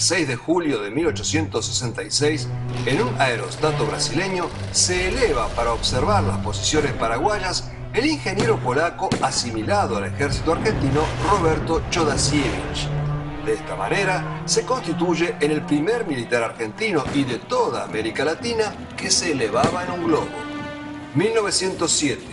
6 de julio de 1866, en un aerostato brasileño, se eleva para observar las posiciones paraguayas el ingeniero polaco asimilado al ejército argentino Roberto Chodasiewicz. De esta manera, se constituye en el primer militar argentino y de toda América Latina que se elevaba en un globo. 1907.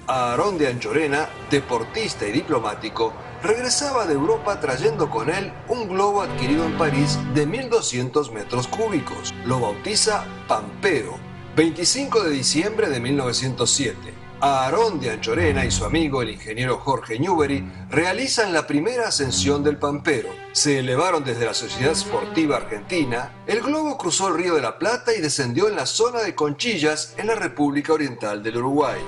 Aarón de Anchorena, deportista y diplomático, regresaba de Europa trayendo con él un globo adquirido en París de 1.200 metros cúbicos. Lo bautiza Pampero. 25 de diciembre de 1907. Aarón de Anchorena y su amigo el ingeniero Jorge Newbery realizan la primera ascensión del Pampero. Se elevaron desde la Sociedad Sportiva Argentina, el globo cruzó el Río de la Plata y descendió en la zona de Conchillas en la República Oriental del Uruguay.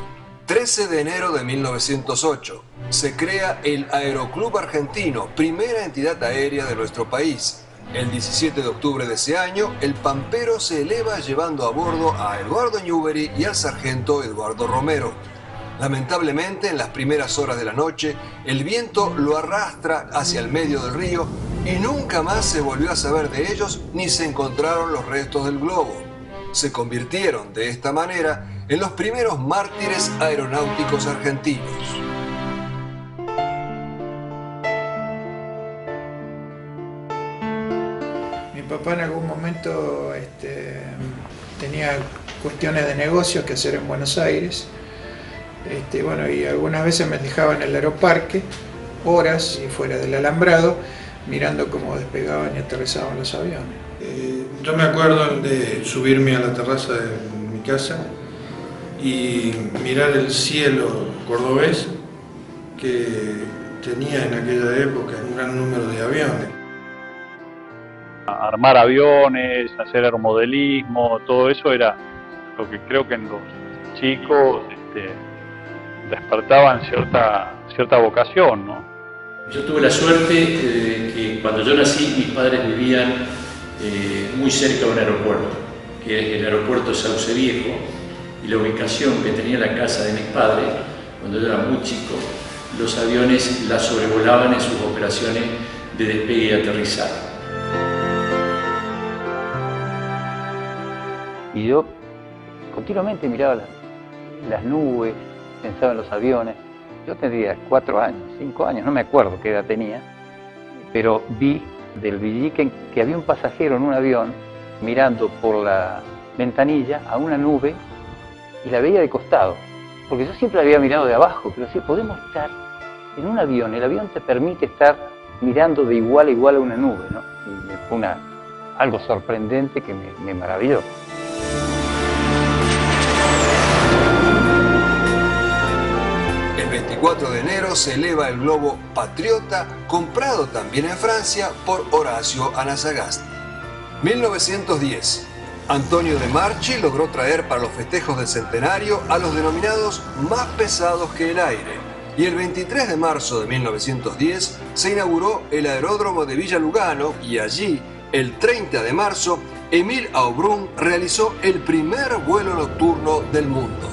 13 de enero de 1908, se crea el Aeroclub Argentino, primera entidad aérea de nuestro país. El 17 de octubre de ese año, el Pampero se eleva llevando a bordo a Eduardo Newbery y al sargento Eduardo Romero. Lamentablemente, en las primeras horas de la noche, el viento lo arrastra hacia el medio del río y nunca más se volvió a saber de ellos ni se encontraron los restos del globo. Se convirtieron de esta manera en los primeros mártires aeronáuticos argentinos. Mi papá en algún momento tenía cuestiones de negocios que hacer en Buenos Aires. Bueno, y algunas veces me dejaba en el aeroparque, horas y fuera del alambrado, mirando cómo despegaban y aterrizaban los aviones. Yo me acuerdo de subirme a la terraza de mi casa y mirar el cielo cordobés que tenía en aquella época un gran número de aviones. Armar aviones, hacer aeromodelismo, todo eso era lo que creo que en los chicos despertaban cierta vocación, ¿no? Yo tuve la suerte de que cuando yo nací mis padres vivían muy cerca de un aeropuerto, que es el aeropuerto de Sauce Viejo, y la ubicación que tenía la casa de mis padres, cuando yo era muy chico, los aviones la sobrevolaban en sus operaciones de despegue y aterrizaje. Y yo continuamente miraba las nubes, pensaba en los aviones. Yo tendría 4 años, 5 años, no me acuerdo qué edad tenía, pero vi del Villiquen que había un pasajero en un avión mirando por la ventanilla a una nube y la veía de costado, porque yo siempre la había mirado de abajo, pero sí, podemos estar en un avión, el avión te permite estar mirando de igual a igual a una nube, ¿no? Y fue algo sorprendente que me maravilló. El 24 de enero se eleva el globo Patriota, comprado también en Francia por Horacio Anasagasti. 1910. Antonio de Marchi logró traer para los festejos del centenario a los denominados más pesados que el aire. Y el 23 de marzo de 1910 se inauguró el aeródromo de Villa Lugano y allí, el 30 de marzo, Émile Aubrun realizó el primer vuelo nocturno del mundo.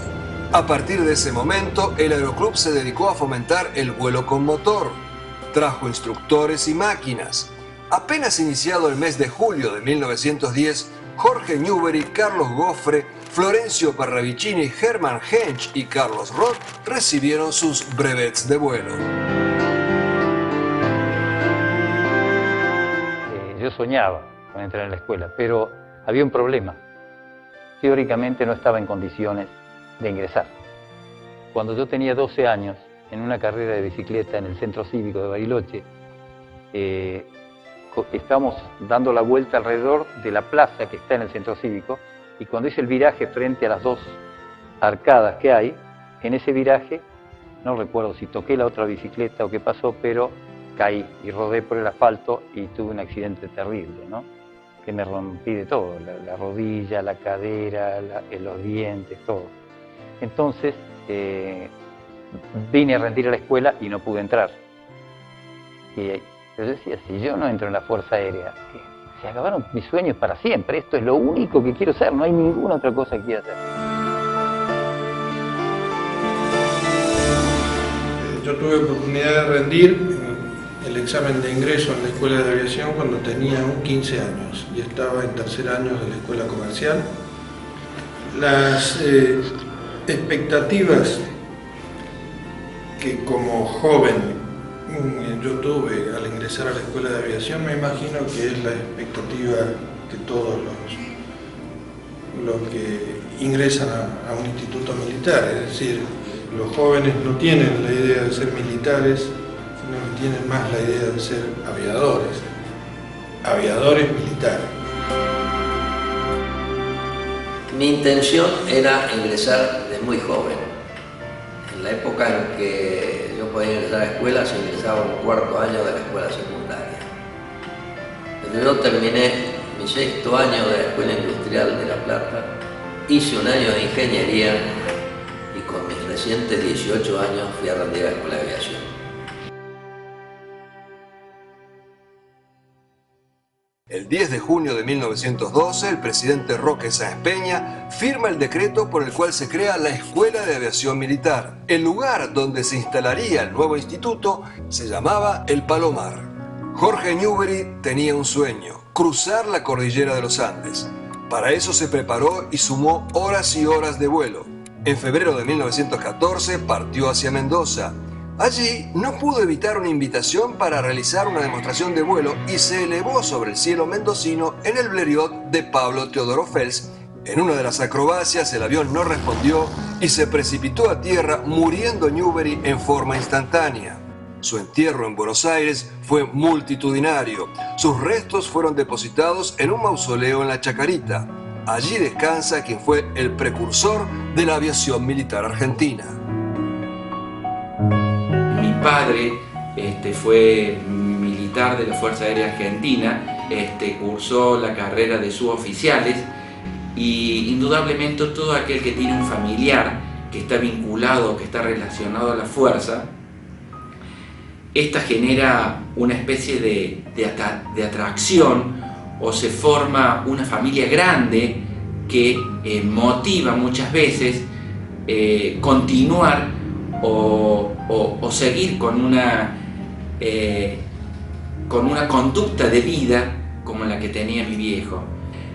A partir de ese momento, el Aeroclub se dedicó a fomentar el vuelo con motor. Trajo instructores y máquinas. Apenas iniciado el mes de julio de 1910, Jorge Newbery, Carlos Goffre, Florencio Parravicini, Hermann Hensch y Carlos Roth recibieron sus brevets de vuelo. Yo soñaba con entrar en la escuela, pero había un problema. Teóricamente no estaba en condiciones de ingresar. Cuando yo tenía 12 años, en una carrera de bicicleta en el Centro Cívico de Bariloche, estábamos dando la vuelta alrededor de la plaza que está en el Centro Cívico, y cuando hice el viraje frente a las 2 arcadas que hay, en ese viraje, no recuerdo si toqué la otra bicicleta o qué pasó, pero caí y rodé por el asfalto y tuve un accidente terrible, ¿no? Que me rompí de todo, la rodilla, la cadera, los dientes, todo. Entonces vine a rendir a la escuela y no pude entrar. Y yo decía, si yo no entro en la Fuerza Aérea, se acabaron mis sueños para siempre. Esto es lo único que quiero hacer, no hay ninguna otra cosa que quiera hacer. Yo tuve oportunidad de rendir el examen de ingreso en la Escuela de Aviación cuando tenía 15 años y estaba en tercer año de la Escuela Comercial. Las expectativas que como joven yo tuve al ingresar a la Escuela de Aviación, me imagino que es la expectativa que todos los que ingresan a un instituto militar, es decir, los jóvenes no tienen la idea de ser militares, sino que tienen más la idea de ser aviadores militares. Mi intención era ingresar de muy joven. En la época en que yo podía ingresar a la escuela, se ingresaba un cuarto año de la escuela secundaria. Cuando yo terminé mi 6º año de la Escuela Industrial de La Plata, hice un año de ingeniería y con mis recientes 18 años fui a rendir a la Escuela de Aviación. El 10 de junio de 1912, el presidente Roque Sáenz Peña firma el decreto por el cual se crea la Escuela de Aviación Militar. El lugar donde se instalaría el nuevo instituto se llamaba El Palomar. Jorge Newbery tenía un sueño: cruzar la cordillera de los Andes. Para eso se preparó y sumó horas y horas de vuelo. En febrero de 1914 partió hacia Mendoza. Allí no pudo evitar una invitación para realizar una demostración de vuelo y se elevó sobre el cielo mendocino en el Blériot de Pablo Teodoro Fels. En una de las acrobacias el avión no respondió y se precipitó a tierra, muriendo Newbery en forma instantánea. Su entierro en Buenos Aires fue multitudinario. Sus restos fueron depositados en un mausoleo en la Chacarita. Allí descansa quien fue el precursor de la aviación militar argentina. Mi padre fue militar de la Fuerza Aérea Argentina, cursó la carrera de suboficiales y indudablemente todo aquel que tiene un familiar que está vinculado, que está relacionado a la fuerza, esta genera una especie de atracción, o se forma una familia grande que motiva muchas veces continuar o seguir con una conducta de vida como la que tenía mi viejo.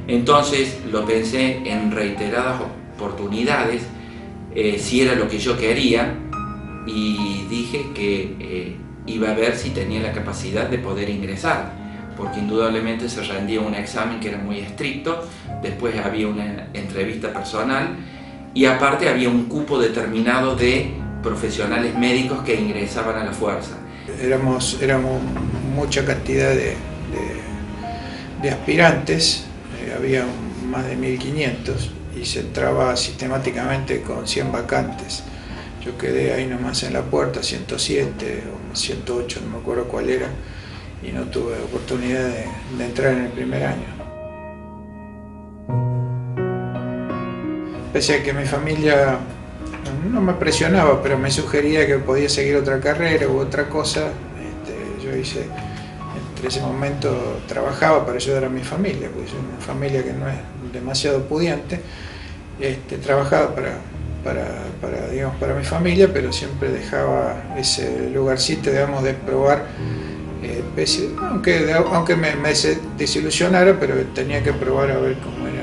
Entonces lo pensé en reiteradas oportunidades, si era lo que yo quería, y dije que iba a ver si tenía la capacidad de poder ingresar, porque indudablemente se rendía un examen que era muy estricto, después había una entrevista personal y aparte había un cupo determinado de profesionales médicos que ingresaban a la fuerza. Éramos mucha cantidad de aspirantes, había más de 1500 y se entraba sistemáticamente con 100 vacantes. Yo quedé ahí nomás en la puerta, 107 o 108, no me acuerdo cuál era, y no tuve oportunidad de entrar en el primer año. Pese a que mi familia no me presionaba, pero me sugería que podía seguir otra carrera u otra cosa, yo hice, entre ese momento trabajaba para ayudar a mi familia, porque soy una familia que no es demasiado pudiente, trabajaba para mi familia, pero siempre dejaba ese lugarcito, digamos, de probar, aunque me desilusionara, pero tenía que probar a ver cómo era.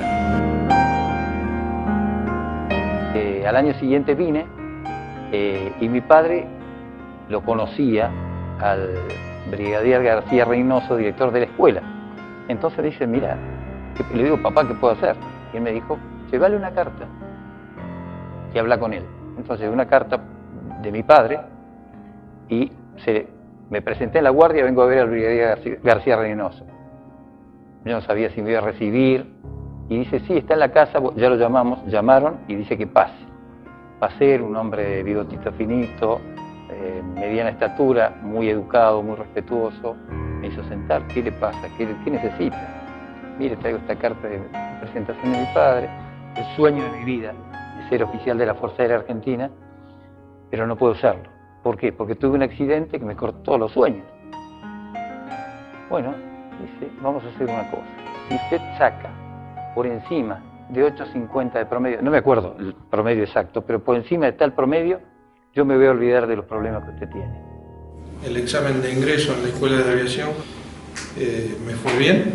Al año siguiente vine y mi padre lo conocía al brigadier García Reynoso, director de la escuela. Entonces dice, mira, le digo, papá, ¿qué puedo hacer? Y él me dijo, llévale una carta y habla con él. Entonces una carta de mi padre y me presenté en la guardia, vengo a ver al brigadier García Reynoso. Yo no sabía si me iba a recibir y dice, sí, está en la casa, ya lo llamaron y dice que pase. Pasé, era un hombre de bigotito finito, mediana estatura, muy educado, muy respetuoso. Me hizo sentar, ¿qué le pasa? ¿Qué necesita? Mire, traigo esta carta de presentación de mi padre, el sueño de mi vida, de ser oficial de la Fuerza Aérea Argentina, pero no puedo serlo. ¿Por qué? Porque tuve un accidente que me cortó los sueños. Bueno, dice, vamos a hacer una cosa. Si usted saca por encima de 8.50 de promedio, no me acuerdo el promedio exacto, pero por encima de tal promedio, yo me voy a olvidar de los problemas que usted tiene. el examen de ingreso en la Escuela de Aviación me fue bien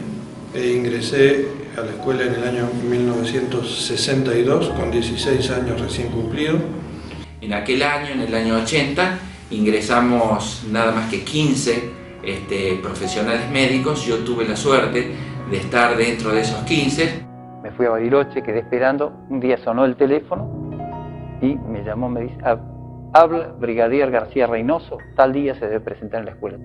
e ingresé a la escuela en el año 1962 con 16 años recién cumplidos. En aquel año, en el año 80, ingresamos nada más que 15 profesionales médicos. Yo tuve la suerte de estar dentro de esos 15. Me fui a Bariloche, quedé esperando, un día sonó el teléfono y me llamó, me dice, habla Brigadier García Reynoso, tal día se debe presentar en la escuela.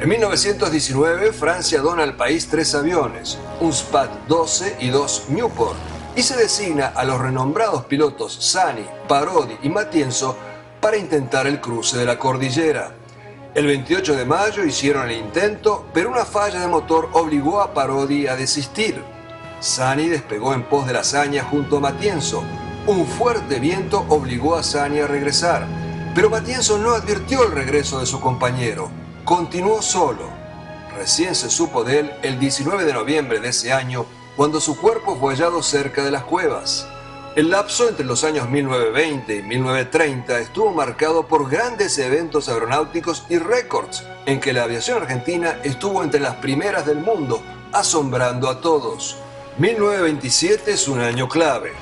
En 1919, Francia dona al país 3 aviones, un Spad-12 y 2 Nieuport, y se designa a los renombrados pilotos Sani, Parodi y Matienzo para intentar el cruce de la cordillera. El 28 de mayo hicieron el intento, pero una falla de motor obligó a Parodi a desistir. Sani despegó en pos de la hazaña junto a Matienzo. Un fuerte viento obligó a Sani a regresar, pero Matienzo no advirtió el regreso de su compañero. Continuó solo. Recién se supo de él el 19 de noviembre de ese año, cuando su cuerpo fue hallado cerca de las cuevas. El lapso entre los años 1920 y 1930 estuvo marcado por grandes eventos aeronáuticos y récords, en que la aviación argentina estuvo entre las primeras del mundo, asombrando a todos. 1927 es un año clave.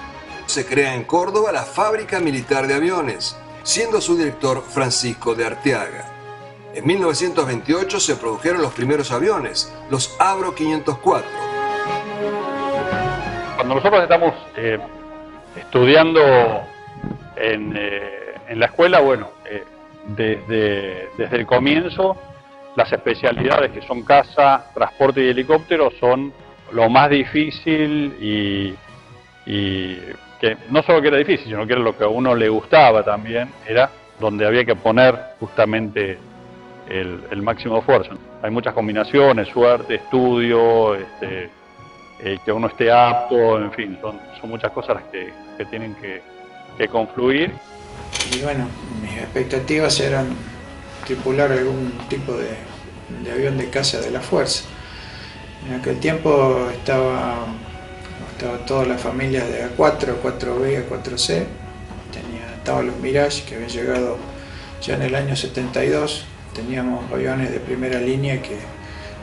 Se crea en Córdoba la Fábrica Militar de Aviones, siendo su director Francisco de Arteaga. En 1928 se produjeron los primeros aviones, los Avro 504. Cuando nosotros estamos estudiando en la escuela, bueno, desde el comienzo, las especialidades que son caza, transporte y helicóptero son lo más difícil y que no solo que era difícil, sino que era lo que a uno le gustaba también, era donde había que poner justamente el máximo esfuerzo. Hay muchas combinaciones, suerte, estudio, que uno esté apto, en fin, son muchas cosas las que tienen que confluir. Y bueno, mis expectativas eran tripular algún tipo de avión de caza de la fuerza. En aquel tiempo estaba todas las familias de A4, A4B, A4C, estaban los Mirage que habían llegado ya en el año 72. Teníamos aviones de primera línea que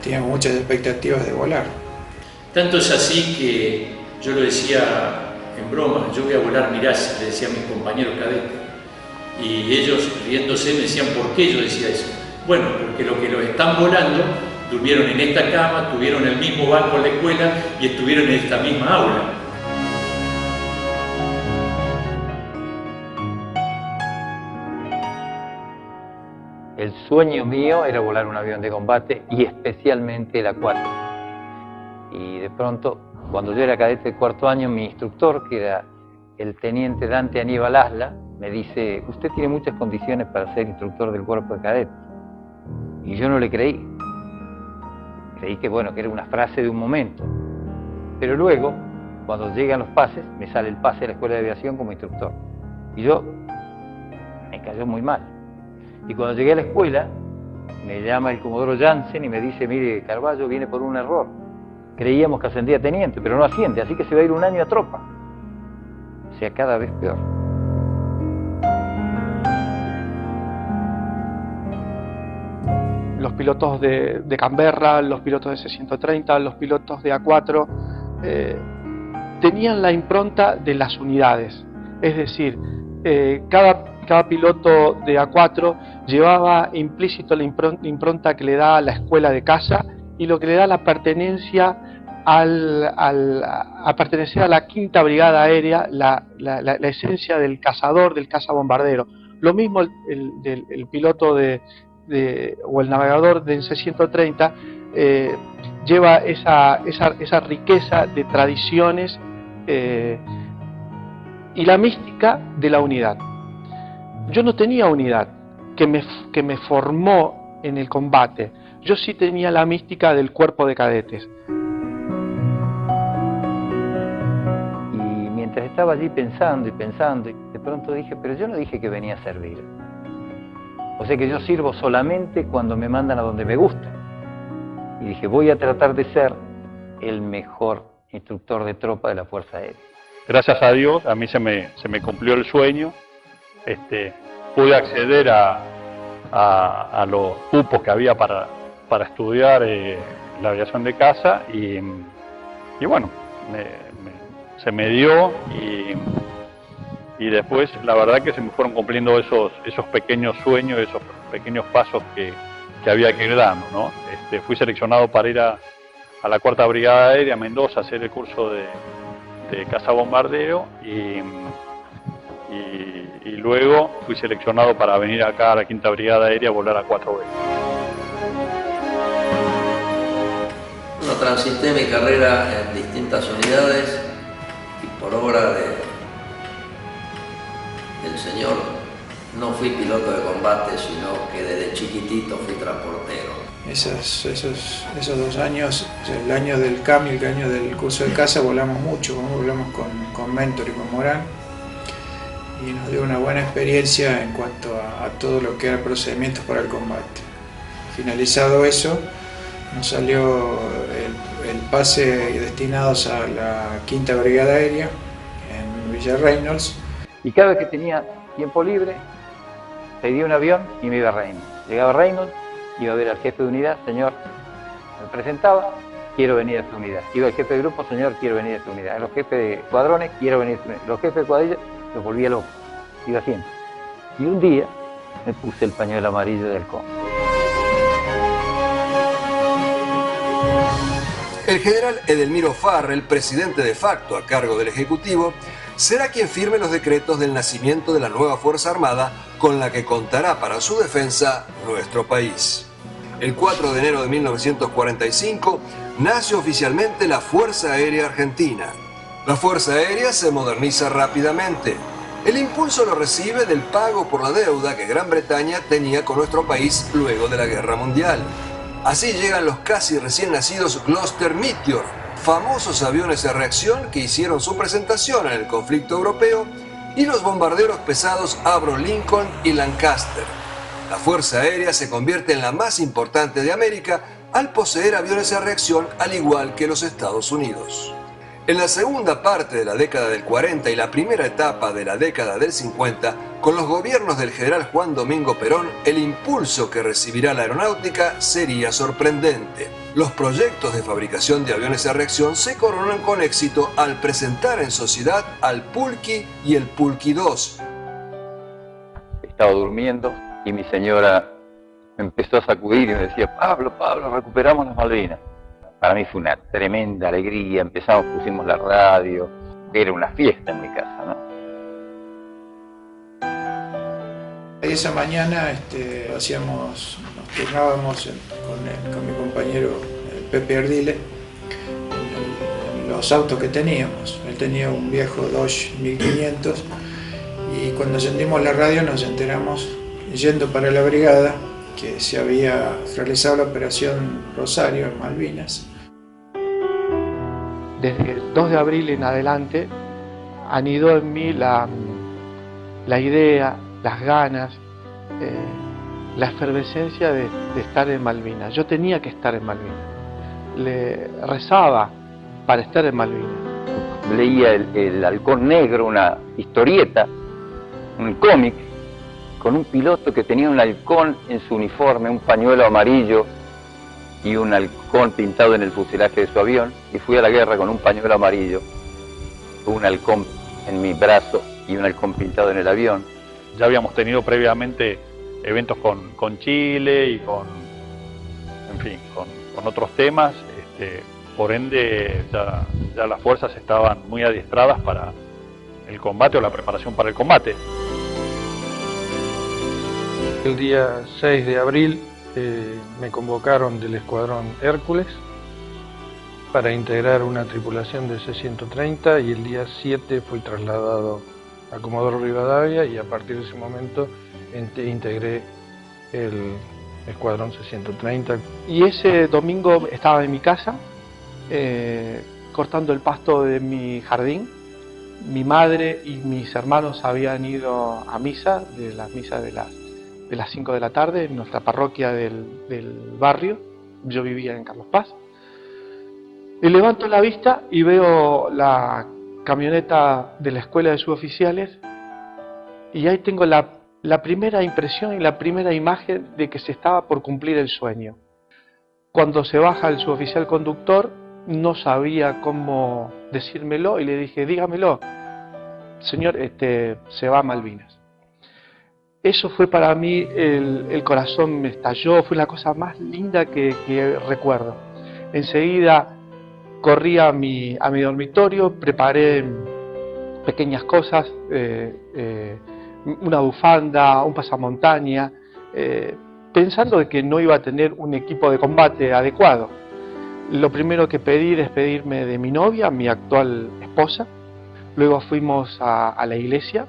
teníamos muchas expectativas de volar. Tanto es así que yo lo decía en broma, yo voy a volar Mirage, le decía a mis compañeros cadetes. Y ellos riéndose me decían, ¿por qué yo decía eso? Bueno, porque los que los están volando durmieron en esta cama, tuvieron el mismo banco en la escuela y estuvieron en esta misma aula. El sueño mío era volar un avión de combate y especialmente el A4. Y de pronto, cuando yo era cadete de cuarto año, mi instructor, que era el teniente Dante Aníbal Asla, me dice, usted tiene muchas condiciones para ser instructor del cuerpo de cadetes. Y yo no le creí. Creí que, bueno, que era una frase de un momento. Pero luego, cuando llegan los pases, me sale el pase de la Escuela de Aviación como instructor. Y yo me cayó muy mal. Y cuando llegué a la escuela, me llama el comodoro Jansen y me dice, mire, Carballo viene por un error. Creíamos que ascendía a teniente, pero no asciende, así que se va a ir un año a tropa. O sea, cada vez peor. Los pilotos de Canberra, los pilotos de C-130, los pilotos de A4, tenían la impronta de las unidades. Es decir, cada piloto de A4 llevaba implícito la impronta que le da la escuela de caza y lo que le da la pertenencia a pertenecer a la quinta brigada aérea, la esencia del cazador, del cazabombardero. Lo mismo el piloto o el navegador del C-130 lleva esa riqueza de tradiciones y la mística de la unidad. Yo no tenía unidad que me formó en el combate. Yo sí tenía la mística del cuerpo de cadetes. Y mientras estaba allí pensando y pensando, de pronto dije, pero yo no dije que venía a servir. O sea que yo sirvo solamente cuando me mandan a donde me gusta. Y dije, voy a tratar de ser el mejor instructor de tropa de la Fuerza Aérea. Gracias a Dios, a mí se me cumplió el sueño pude acceder a los cupos que había para estudiar la aviación de caza y bueno, se me dio y después la verdad que se me fueron cumpliendo esos pequeños sueños, esos pequeños pasos que había que ir dando, ¿no? Fui seleccionado para ir a la 4ª Brigada Aérea a Mendoza a hacer el curso de cazabombardero y luego fui seleccionado para venir acá a la 5ª Brigada Aérea a volar a 4B. Bueno, transité mi carrera en distintas unidades y por obra del Señor no fui piloto de combate, sino que desde chiquitito fui transportero. Esos 2 años, el año del CAM y el año del curso de caza, volamos mucho, volamos con Mentor y con Morán, y nos dio una buena experiencia en cuanto a todo lo que era procedimientos para el combate. Finalizado eso, nos salió el pase destinados a la 5ª Brigada Aérea en Villa Reynolds. Y cada vez que tenía tiempo libre, pedía un avión y me iba a Reynolds. Llegaba a Reynolds, iba a ver al jefe de unidad, señor, me presentaba, quiero venir a esta unidad. Iba al jefe de grupo, señor, quiero venir a esta unidad. A los jefes de cuadrones, quiero venir a esta unidad. Los jefes de cuadrillas, los volvía locos. Iba siempre. Y un día me puse el pañuelo amarillo del halcón. El general Edelmiro Farrell, presidente de facto a cargo del Ejecutivo, será quien firme los decretos del nacimiento de la nueva Fuerza Armada con la que contará para su defensa nuestro país. El 4 de enero de 1945 nace oficialmente la Fuerza Aérea Argentina. La Fuerza Aérea se moderniza rápidamente. El impulso lo recibe del pago por la deuda que Gran Bretaña tenía con nuestro país luego de la Guerra Mundial. Así llegan los casi recién nacidos Gloster Meteor, famosos aviones de reacción que hicieron su presentación en el conflicto europeo, y los bombarderos pesados Avro Lincoln y Lancaster. La Fuerza Aérea se convierte en la más importante de América al poseer aviones de reacción al igual que los Estados Unidos. En la segunda parte de la década del 40 y la primera etapa de la década del 50, con los gobiernos del general Juan Domingo Perón, el impulso que recibirá la aeronáutica sería sorprendente. Los proyectos de fabricación de aviones de reacción se coronan con éxito al presentar en sociedad al Pulqui y el Pulqui 2. Estaba durmiendo y mi señora me empezó a sacudir y me decía, Pablo, recuperamos las Malvinas. Para mí fue una tremenda alegría, pusimos la radio, era una fiesta en mi casa, ¿no? Esa mañana nos turnábamos con mi compañero Pepe Ardile en los autos que teníamos. Él tenía un viejo Dodge 1500 y cuando encendimos la radio nos enteramos, yendo para la brigada, que se había realizado la operación Rosario en Malvinas. Desde el 2 de abril en adelante anidó en mí la idea, las ganas, la efervescencia de estar en Malvinas. Yo tenía que estar en Malvinas. Le rezaba para estar en Malvinas. Leía el Halcón Negro, una historieta, un cómic, con un piloto que tenía un halcón en su uniforme, un pañuelo amarillo y un halcón pintado en el fuselaje de su avión, y fui a la guerra con un pañuelo amarillo, un halcón en mi brazo y un halcón pintado en el avión. Ya habíamos tenido previamente eventos con Chile y con otros temas, por ende ya las fuerzas estaban muy adiestradas para el combate o la preparación para el combate. El día 6 de abril me convocaron del Escuadrón Hércules para integrar una tripulación de C-130 y el día 7 fui trasladado a Comodoro Rivadavia y a partir de ese momento integré el Escuadrón C-130. Y ese domingo estaba en mi casa cortando el pasto de mi jardín. Mi madre y mis hermanos habían ido a misa, de las misas de las 5 de la tarde en nuestra parroquia del barrio. Yo vivía en Carlos Paz. Y levanto la vista y veo la camioneta de la escuela de suboficiales Y ahí tengo la primera impresión y la primera imagen de que se estaba por cumplir el sueño. Cuando se baja el suboficial conductor, no sabía cómo decírmelo y le dije, dígamelo, señor, se va a Malvinas. Eso fue para mí, el corazón me estalló, fue la cosa más linda que recuerdo. Enseguida corrí a mi dormitorio, preparé pequeñas cosas, una bufanda, un pasamontaña, pensando de que no iba a tener un equipo de combate adecuado. Lo primero que pedí, despedirme de mi novia, mi actual esposa. Luego fuimos a la iglesia.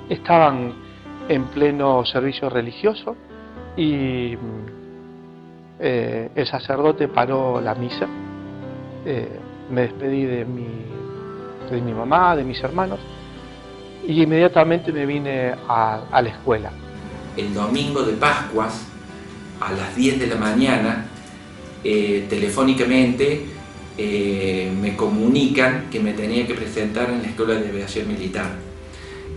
Estaban en pleno servicio religioso y el sacerdote paró la misa. Me despedí de mi mamá, de mis hermanos, y inmediatamente me vine a la escuela. El domingo de Pascuas, a las 10 de la mañana, telefónicamente me comunican que me tenía que presentar en la Escuela de Aviación Militar.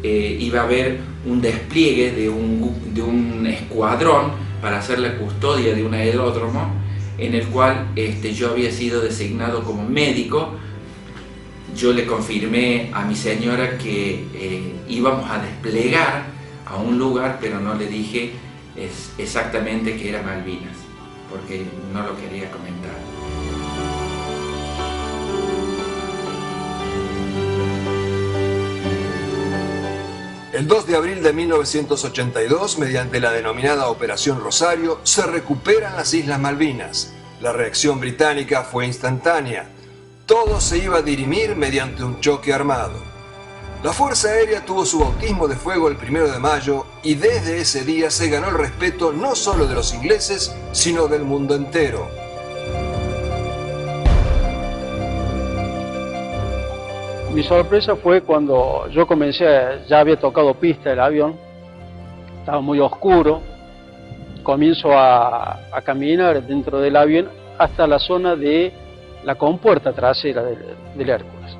Iba a haber un despliegue de un escuadrón para hacer la custodia de un aeródromo, en el cual yo había sido designado como médico. Yo le confirmé a mi señora que íbamos a desplegar a un lugar, pero no le dije exactamente que era Malvinas, porque no lo quería comentar. El 2 de abril de 1982, mediante la denominada Operación Rosario, se recuperan las Islas Malvinas. La reacción británica fue instantánea. Todo se iba a dirimir mediante un choque armado. La Fuerza Aérea tuvo su bautismo de fuego el 1 de mayo y desde ese día se ganó el respeto no solo de los ingleses, sino del mundo entero. Mi sorpresa fue cuando yo ya había tocado pista el avión, estaba muy oscuro, comienzo a caminar dentro del avión hasta la zona de la compuerta trasera del Hércules.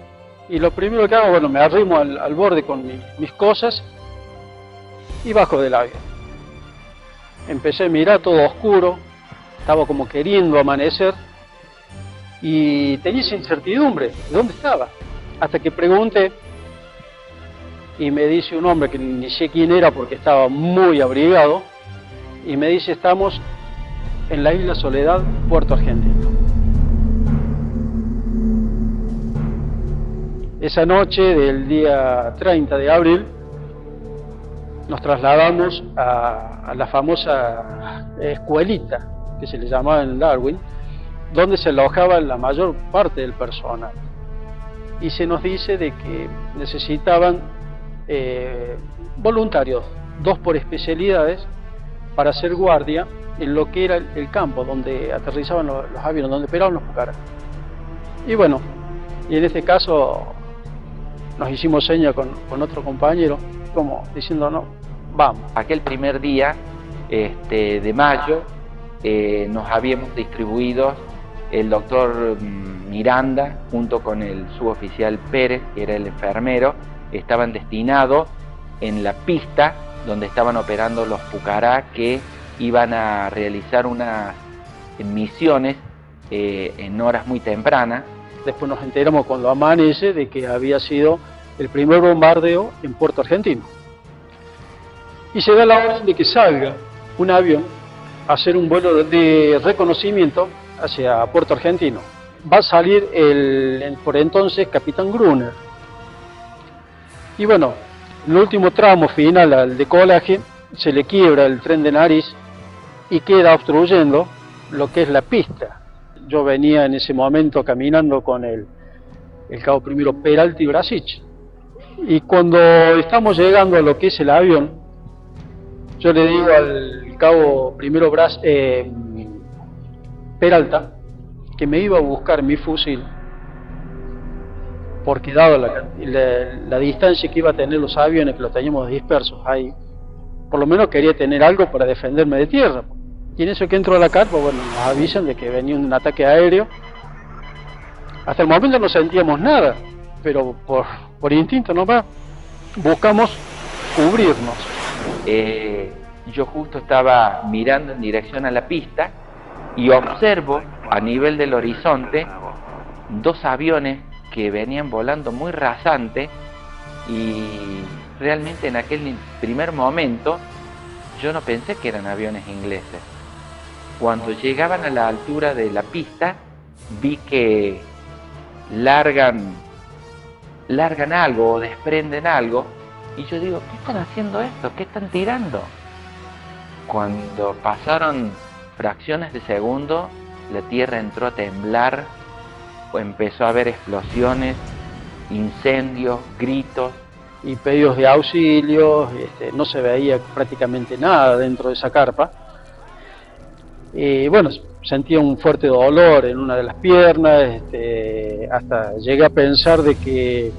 Y lo primero que hago, bueno, me arrimo al borde con mis cosas y bajo del avión. Empecé a mirar todo oscuro, estaba como queriendo amanecer y tenía esa incertidumbre, ¿de dónde estaba? Hasta que pregunté y me dice un hombre que ni sé quién era porque estaba muy abrigado y me dice, estamos en la isla Soledad, Puerto Argentino. Esa noche del día 30 de abril nos trasladamos a la famosa escuelita que se le llamaba en Darwin, donde se alojaba la mayor parte del personal. Y se nos dice de que necesitaban voluntarios, 2 por especialidades, para hacer guardia en lo que era el campo donde aterrizaban los aviones, donde operaban los Pucará. Y bueno, y en este caso nos hicimos seña con otro compañero, como diciendo, no, vamos. Aquel primer día de mayo nos habíamos distribuido el doctor Miranda junto con el suboficial Pérez, que era el enfermero, estaban destinados en la pista donde estaban operando los Pucará, que iban a realizar unas misiones en horas muy tempranas. Después nos enteramos cuando amanece de que había sido el primer bombardeo en Puerto Argentino. Y se da la orden de que salga un avión a hacer un vuelo de reconocimiento hacia Puerto Argentino. Va a salir por entonces Capitán Gruner. Y bueno, en el último tramo final al decolaje se le quiebra el tren de nariz y queda obstruyendo lo que es la pista. Yo venía en ese momento caminando con el cabo primero Peralta y Brasich. Y cuando estamos llegando a lo que es el avión, yo le digo al cabo primero Peralta que me iba a buscar mi fusil, porque dado la distancia que iba a tener los aviones, que los teníamos dispersos ahí, por lo menos quería tener algo para defenderme de tierra. Y en eso que entro a la carpa, bueno, nos avisan de que venía un ataque aéreo. Hasta el momento no sentíamos nada, pero por instinto nomás buscamos descubrirnos. Yo justo estaba mirando en dirección a la pista y observo a nivel del horizonte dos aviones que venían volando muy rasante, y realmente en aquel primer momento yo no pensé que eran aviones ingleses. Cuando llegaban a la altura de la pista vi que largan algo o desprenden algo, y yo digo, ¿qué están haciendo esto? ¿Qué están tirando? Cuando pasaron fracciones de segundo, la tierra entró a temblar, empezó a haber explosiones, incendios, gritos. Y pedidos de auxilio, no se veía prácticamente nada dentro de esa carpa. Y bueno, sentía un fuerte dolor en una de las piernas, hasta llegué a pensar de que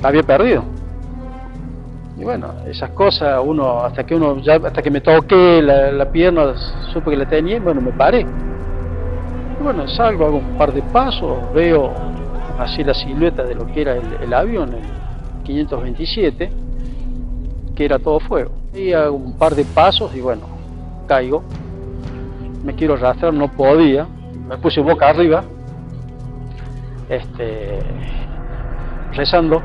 había perdido. Y bueno, esas cosas, hasta que me toqué la pierna, supe que la tenía, y bueno, me paré. Y bueno, salgo, hago un par de pasos, veo así la silueta de lo que era el avión, el 527, que era todo fuego. Y hago un par de pasos y bueno, caigo. Me quiero arrastrar, no podía, me puse boca arriba, rezando,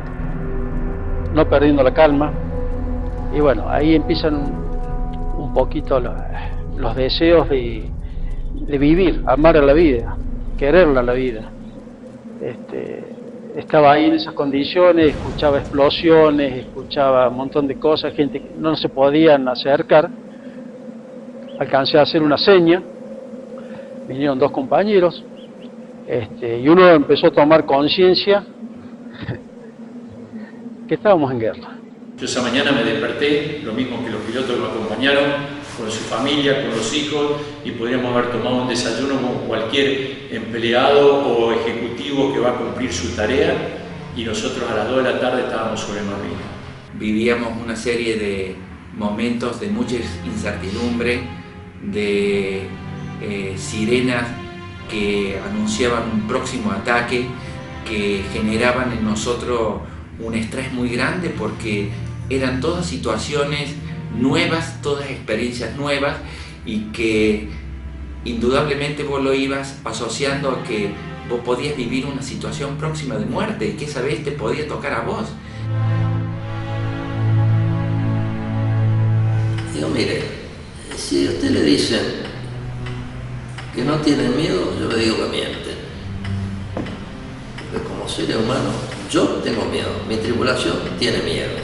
no perdiendo la calma. Y bueno, ahí empiezan un poquito los deseos de vivir, amar a la vida, quererla a la vida. Estaba ahí en esas condiciones, escuchaba explosiones, escuchaba un montón de cosas, gente que no se podían acercar. Alcancé a hacer una seña, vinieron dos compañeros, y uno empezó a tomar conciencia que estábamos en guerra. Yo esa mañana me desperté, lo mismo que los pilotos que me acompañaron, con su familia, con los hijos, y podríamos haber tomado un desayuno como cualquier empleado o ejecutivo que va a cumplir su tarea, y nosotros a las 2 de la tarde estábamos sobre Malvinas. Vivíamos una serie de momentos de mucha incertidumbre, de sirenas que anunciaban un próximo ataque, que generaban en nosotros un estrés muy grande, porque eran todas situaciones nuevas, todas experiencias nuevas, y que indudablemente vos lo ibas asociando a que vos podías vivir una situación próxima de muerte, y que esa vez te podía tocar a vos. Digo, mire, si a usted le dicen que no tienen miedo, yo le digo que mienten. Porque como seres humanos, yo tengo miedo, mi tripulación tiene miedo,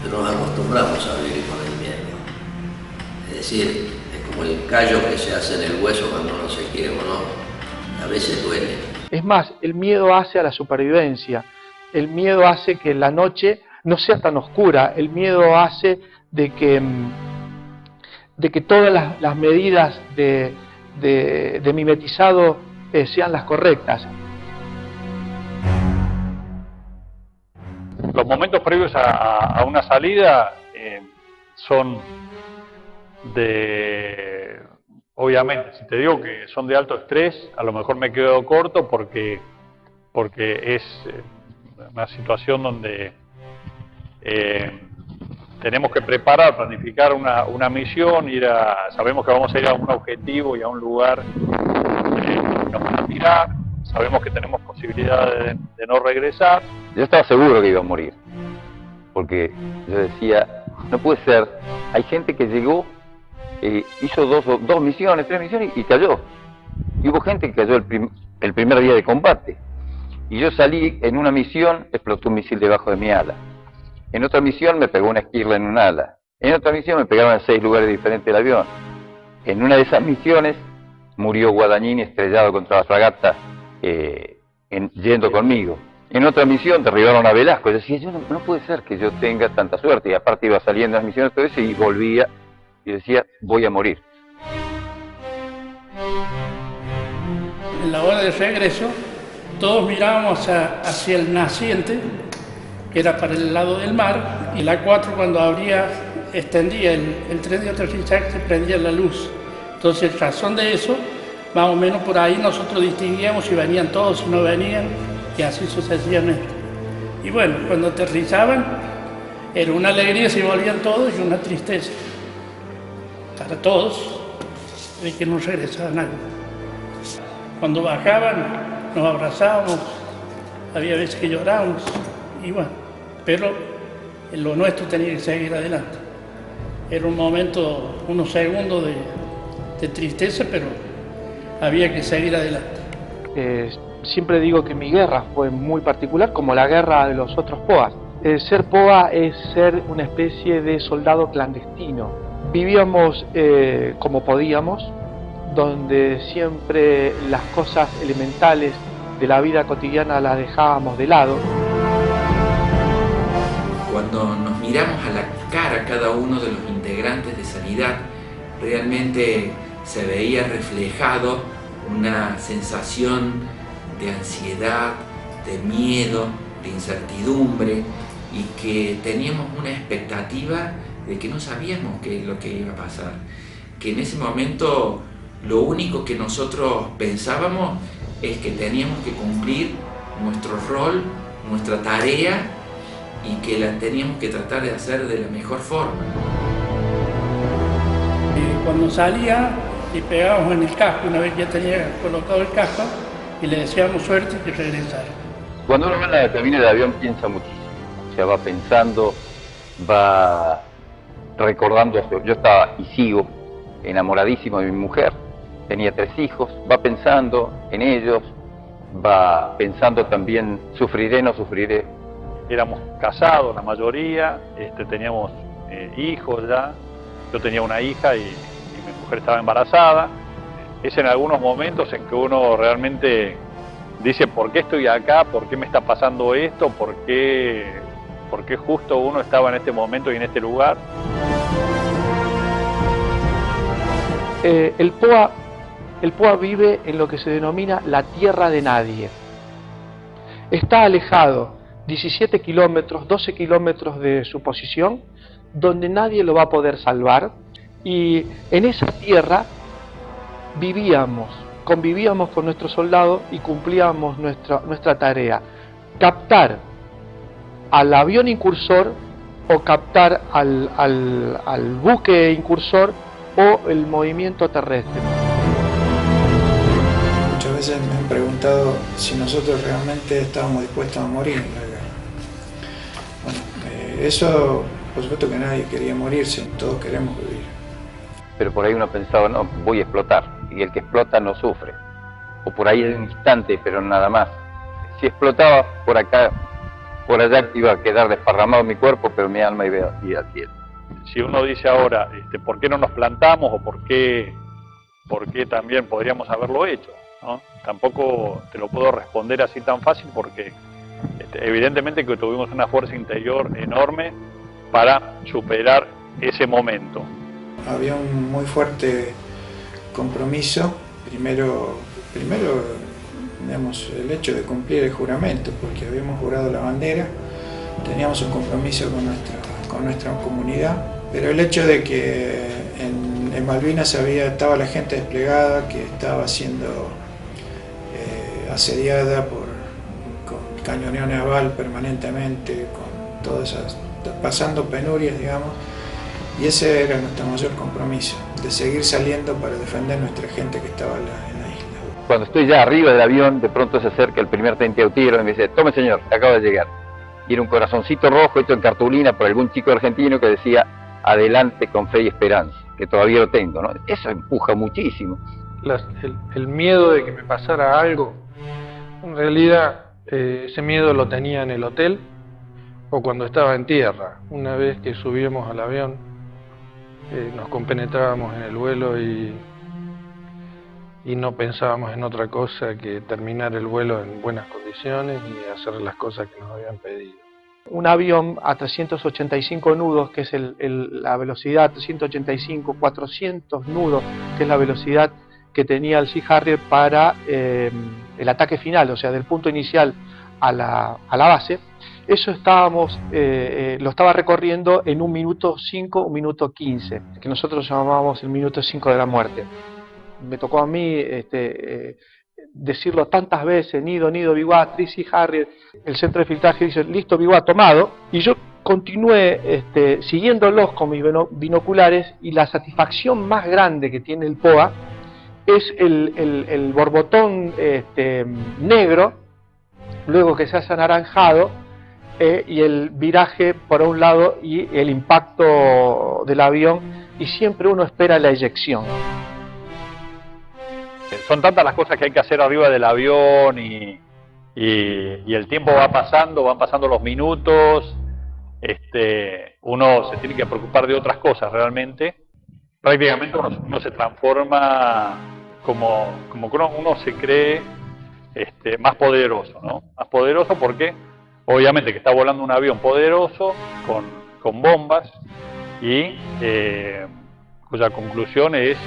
pero nos acostumbramos a vivir con el miedo. Es decir, es como el callo que se hace en el hueso cuando no se quiere o no, a veces duele. Es más, el miedo hace a la supervivencia, el miedo hace que la noche no sea tan oscura, el miedo hace de que todas las medidas de mimetizado sean las correctas. Los momentos previos a una salida son obviamente, si te digo que son de alto estrés, a lo mejor me quedo corto porque es una situación donde tenemos que preparar, planificar una misión, sabemos que vamos a ir a un objetivo y a un lugar donde nos van a tirar, sabemos que tenemos posibilidad de no regresar. Yo estaba seguro que iba a morir, porque yo decía, no puede ser, hay gente que llegó, hizo dos misiones, 3 misiones y cayó. Y hubo gente que cayó el primer día de combate. Y yo salí en una misión, explotó un misil debajo de mi ala. En otra misión me pegó una esquirla en un ala. En otra misión me pegaron en 6 lugares diferentes del avión. En una de esas misiones murió Guadagnini estrellado contra la fragata yendo conmigo. En otra misión derribaron a Velasco. Yo decía, no puede ser que yo tenga tanta suerte. Y aparte iba saliendo las misiones todo eso y volvía y decía, voy a morir. En la hora de regreso, todos mirábamos hacia el naciente, que era para el lado del mar, y la 4 cuando extendía el tren de aterrizaje se prendía la luz. Entonces, en razón de eso, más o menos por ahí nosotros distinguíamos si venían todos, si no venían, y así sucesivamente. Y bueno, cuando aterrizaban, Era una alegría si volvían todos y una tristeza para todos de que no regresaba nadie. Cuando bajaban nos abrazábamos, había veces que llorábamos y bueno, pero lo nuestro tenía que seguir adelante. Era un momento, unos segundos de tristeza, pero había que seguir adelante. Siempre digo que mi guerra fue muy particular, como la guerra de los otros POAs. Ser POA es ser una especie de soldado clandestino. Vivíamos como podíamos, donde siempre las cosas elementales de la vida cotidiana las dejábamos de lado. Cuando nos miramos a la cara cada uno de los integrantes de Sanidad, realmente se veía reflejado una sensación de ansiedad, de miedo, de incertidumbre, y que teníamos una expectativa de que no sabíamos qué es lo que iba a pasar. Que en ese momento lo único que nosotros pensábamos es que teníamos que cumplir nuestro rol, nuestra tarea, y que la teníamos que tratar de hacer de la mejor forma. Y cuando salía, le pegábamos en el casco, una vez que ya tenía colocado el casco, y le deseábamos suerte y que regresara. Cuando uno va en la cabina del avión piensa muchísimo, o sea, va pensando, va recordando. Yo estaba y sigo enamoradísimo de mi mujer, tenía 3 hijos, va pensando en ellos, va pensando también, sufriré, no sufriré. Éramos casados la mayoría, teníamos hijos ya, yo tenía una hija y mi mujer estaba embarazada. Es en algunos momentos en que uno realmente dice, ¿por qué estoy acá? ¿Por qué me está pasando esto? ¿Por qué justo uno estaba en este momento y en este lugar? El POA vive en lo que se denomina la tierra de nadie. Está alejado 17 kilómetros, 12 kilómetros de su posición, donde nadie lo va a poder salvar, y en esa tierra convivíamos con nuestros soldados y cumplíamos nuestra tarea: captar al avión incursor o captar al buque incursor o el movimiento terrestre. Muchas veces me han preguntado si nosotros realmente estábamos dispuestos a morir en la guerra. Bueno, eso, por supuesto que nadie quería morirse, todos queremos vivir. Pero por ahí uno pensaba, no, voy a explotar, y el que explota no sufre. O por ahí en un instante, pero nada más. Si explotaba por acá, por allá iba a quedar desparramado mi cuerpo, pero mi alma iba al cielo. Si uno dice ahora, ¿por qué no nos plantamos? O ¿por qué también podríamos haberlo hecho? ¿No? Tampoco te lo puedo responder así tan fácil, porque evidentemente que tuvimos una fuerza interior enorme para superar ese momento. Había un muy fuerte compromiso, primero digamos, el hecho de cumplir el juramento, porque habíamos jurado la bandera, teníamos un compromiso con nuestra comunidad, pero el hecho de que en Malvinas estaba la gente desplegada, que estaba siendo asediada con cañoneo naval permanentemente, con todas esas, pasando penurias, digamos, y ese era nuestro mayor compromiso, de seguir saliendo para defender nuestra gente que estaba en la isla. Cuando estoy ya arriba del avión, de pronto se acerca el primer teniente Autiro y me dice, tome señor, acaba de llegar. Y era un corazoncito rojo hecho en cartulina por algún chico argentino que decía, adelante con fe y esperanza, que todavía lo tengo, ¿no? Eso empuja muchísimo. El miedo de que me pasara algo, en realidad ese miedo lo tenía en el hotel o cuando estaba en tierra. Una vez que subíamos al avión, nos compenetrábamos en el vuelo y no pensábamos en otra cosa que terminar el vuelo en buenas condiciones y hacer las cosas que nos habían pedido. Un avión a 385 nudos, que es la velocidad, 385, 400 nudos, que es la velocidad que tenía el Sea Harrier para el ataque final, o sea, del punto inicial a la base. Eso lo estaba recorriendo en 1 minuto 5, 1 minuto 15, que nosotros llamábamos el minuto 5 de la muerte. Me tocó a mí decirlo tantas veces, nido, Biguá, Sea Harrier, el centro de filtraje dice, listo, Biguá, tomado, y yo continué siguiéndolos con mis binoculares, y la satisfacción más grande que tiene el POA es el borbotón negro, luego que se hace anaranjado, y el viraje por un lado y el impacto del avión, y siempre uno espera la eyección. Son tantas las cosas que hay que hacer arriba del avión y el tiempo va pasando, van pasando los minutos, uno se tiene que preocupar de otras cosas realmente. Prácticamente uno se transforma como que uno se cree más poderoso, ¿no? Más poderoso porque obviamente que está volando un avión poderoso con bombas y cuya conclusión es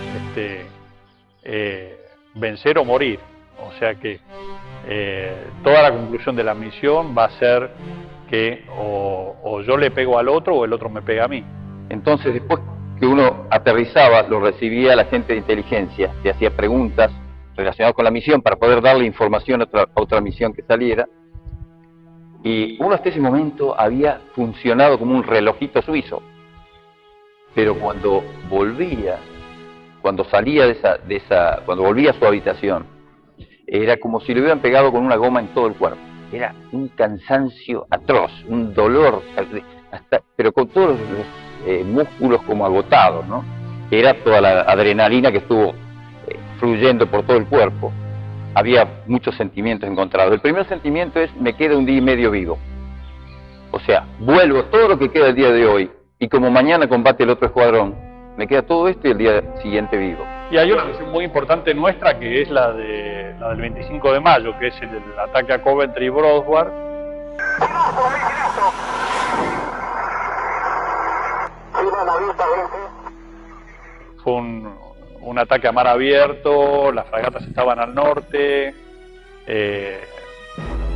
vencer o morir. O sea que toda la conclusión de la misión va a ser que o yo le pego al otro o el otro me pega a mí. Entonces, después que uno aterrizaba, lo recibía la gente de inteligencia, te hacía preguntas relacionadas con la misión para poder darle información a otra misión que saliera, y uno hasta ese momento había funcionado como un relojito suizo, pero cuando volvía, cuando volvía a su habitación, era como si le hubieran pegado con una goma en todo el cuerpo. Era un cansancio atroz, un dolor, pero con todos los músculos como agotados, ¿no? Era toda la adrenalina que estuvo fluyendo por todo el cuerpo. Había muchos sentimientos encontrados. El primer sentimiento es: me queda un día y medio vivo. O sea, vuelvo todo lo que queda el día de hoy, y como mañana combate el otro escuadrón, me queda todo esto y el día siguiente vivo. Y hay una misión muy importante nuestra, que es la del 25 de mayo, que es el ataque a Coventry y Broward. Fue un ataque a mar abierto, las fragatas estaban al norte,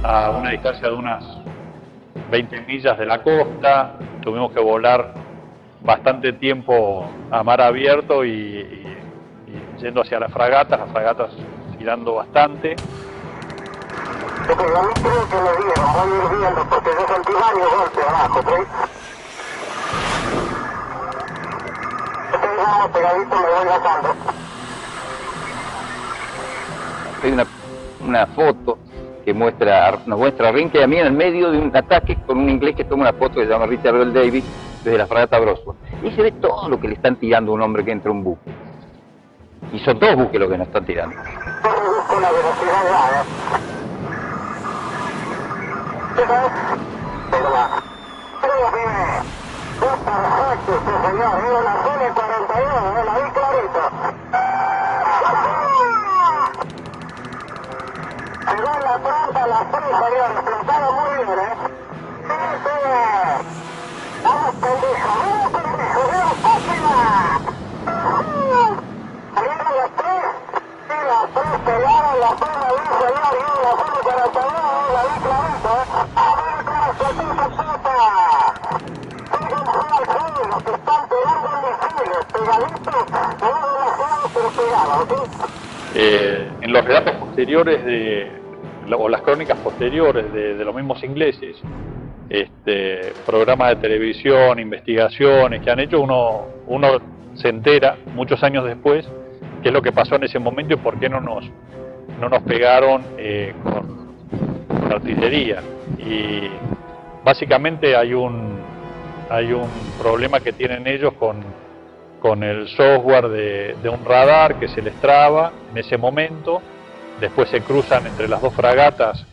a una distancia de unas 20 millas de la costa. Tuvimos que volar bastante tiempo a mar abierto y yendo hacia las fragatas girando bastante. Yo creo que me vieron, voy a ir viendo porque yo sentí varios golpes abajo, ¿sí? Estoy pegadito, me voy bajando. Hay una foto que nos muestra a Rinke y a mí en el medio de un ataque con un inglés que toma una foto que se llama Richard Bell Davis desde la fragata Brosworth. Y se ve todo lo que le están tirando a un hombre que entra a un buque. Y son dos buques los que nos están tirando. Con la velocidad de nada. Pero va. Perfecto, sí señor. Mira la zona 42, la vi clarito. Llegó en la pronta las 3, señor. Explotado muy bien, Vamos, pendejo, vamos, página. Salieron las 3, y las 3 pegaron, la zona vi, señor, y la zona 42, la vi clarito, A ver, gracias, puta. Fíjense al suelo, que están pegando en misiles, pegaditos, uno demasiado, pero pegado, ¿sí? En los relatos posteriores o las crónicas posteriores de los mismos ingleses, programas de televisión, investigaciones que han hecho, uno se entera muchos años después qué es lo que pasó en ese momento y por qué no nos pegaron con artillería. Y básicamente hay un problema que tienen ellos con el software de un radar que se les traba en ese momento. Después se cruzan entre las dos fragatas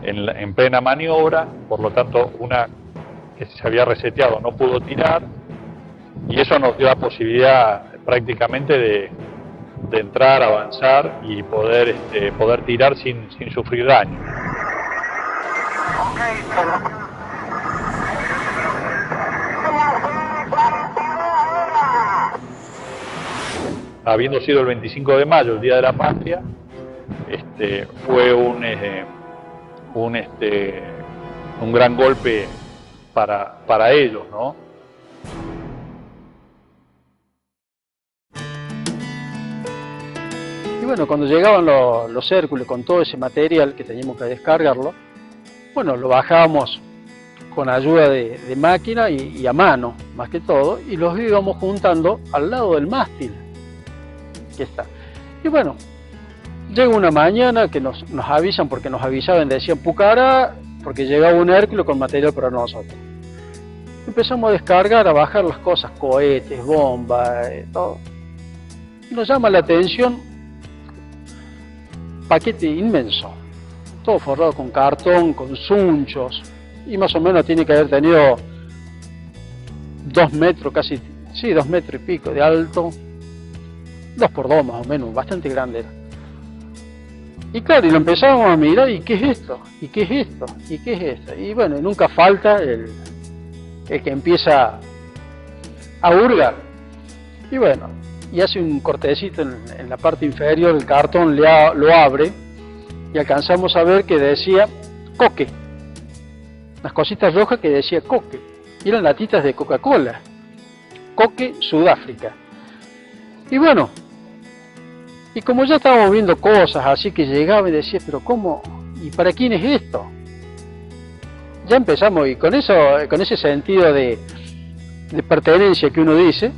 en plena maniobra, por lo tanto una que se había reseteado no pudo tirar, y eso nos dio la posibilidad prácticamente de entrar, avanzar y poder tirar sin sufrir daño. Habiendo sido el 25 de mayo, el Día de la Patria, fue un gran golpe para ellos, ¿no? Y bueno, cuando llegaban los Hércules con todo ese material que teníamos que descargarlo, bueno, lo bajábamos con ayuda de máquina y a mano, más que todo, y los íbamos juntando al lado del mástil que está. Y bueno, llega una mañana que nos avisan, porque nos avisaban, decían Pucará, porque llegaba un Hércules con material para nosotros. Empezamos a descargar, a bajar las cosas, cohetes, bombas, todo. Y nos llama la atención, paquete inmenso, todo forrado con cartón, con sunchos, y más o menos tiene que haber tenido 2 metros, casi, sí, 2 metros y pico de alto, 2 por 2 más o menos, bastante grande era. Y claro, y lo empezábamos a mirar, ¿y qué es esto? ¿Y qué es esto? ¿Y qué es esto? Y bueno, nunca falta el que empieza a hurgar. Y bueno, y hace un cortecito en la parte inferior del cartón, lo abre, y alcanzamos a ver que decía Coque. Unas cositas rojas que decía Coque. Y eran latitas de Coca-Cola. Coque, Sudáfrica. Y bueno, y como ya estábamos viendo cosas así que llegaba y decía, pero ¿cómo? ¿Y para quién es esto? Ya empezamos, y con ese sentido de pertenencia que uno dice,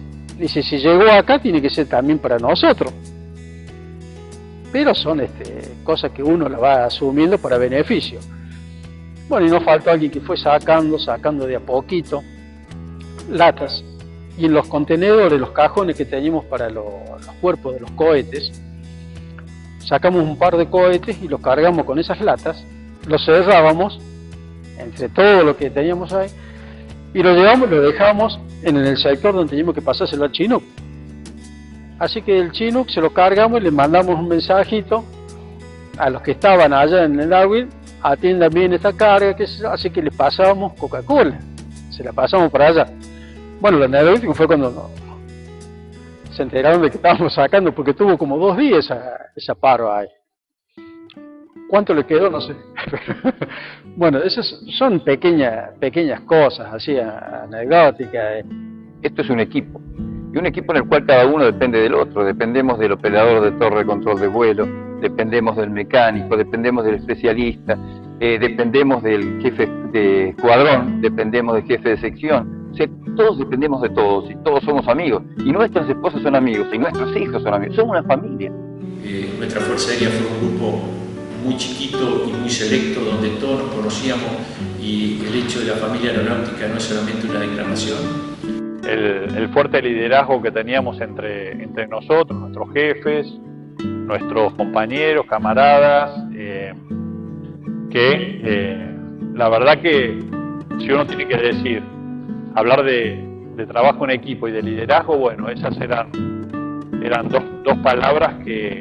si llegó acá tiene que ser también para nosotros. Pero son cosas que uno la va asumiendo para beneficio. Bueno, y nos faltó alguien que fue sacando de a poquito latas, y en los contenedores, los cajones que teníamos para los cuerpos de los cohetes, sacamos un par de cohetes y los cargamos con esas latas, los cerrábamos entre todo lo que teníamos ahí, y lo dejamos en el sector donde teníamos que pasárselo al Chinook. Así que el Chinook se lo cargamos y le mandamos un mensajito a los que estaban allá en el Darwin: atiendan bien esta carga, así que les pasábamos Coca-Cola, se la pasamos para allá. Bueno, lo anecdótico fue cuando se enteraron de que estábamos sacando, porque tuvo como 2 días esa paro ahí. ¿Cuánto le quedó? No sé. Bueno, esas son pequeñas cosas, así, anecdóticas. Esto es un equipo, y un equipo en el cual cada uno depende del otro. Dependemos del operador de torre de control de vuelo, dependemos del mecánico, dependemos del especialista, dependemos del jefe de escuadrón, dependemos del jefe de sección. O sea, todos dependemos de todos, y todos somos amigos, y nuestras esposas son amigos, y nuestros hijos son amigos, somos una familia. Nuestra Fuerza Aérea fue un grupo muy chiquito y muy selecto, donde todos nos conocíamos, y el hecho de la familia aeronáutica no es solamente una declamación. El fuerte liderazgo que teníamos entre nosotros, nuestros jefes, nuestros compañeros, camaradas, la verdad que si uno tiene que decir, hablar de trabajo en equipo y de liderazgo, bueno, esas eran dos palabras que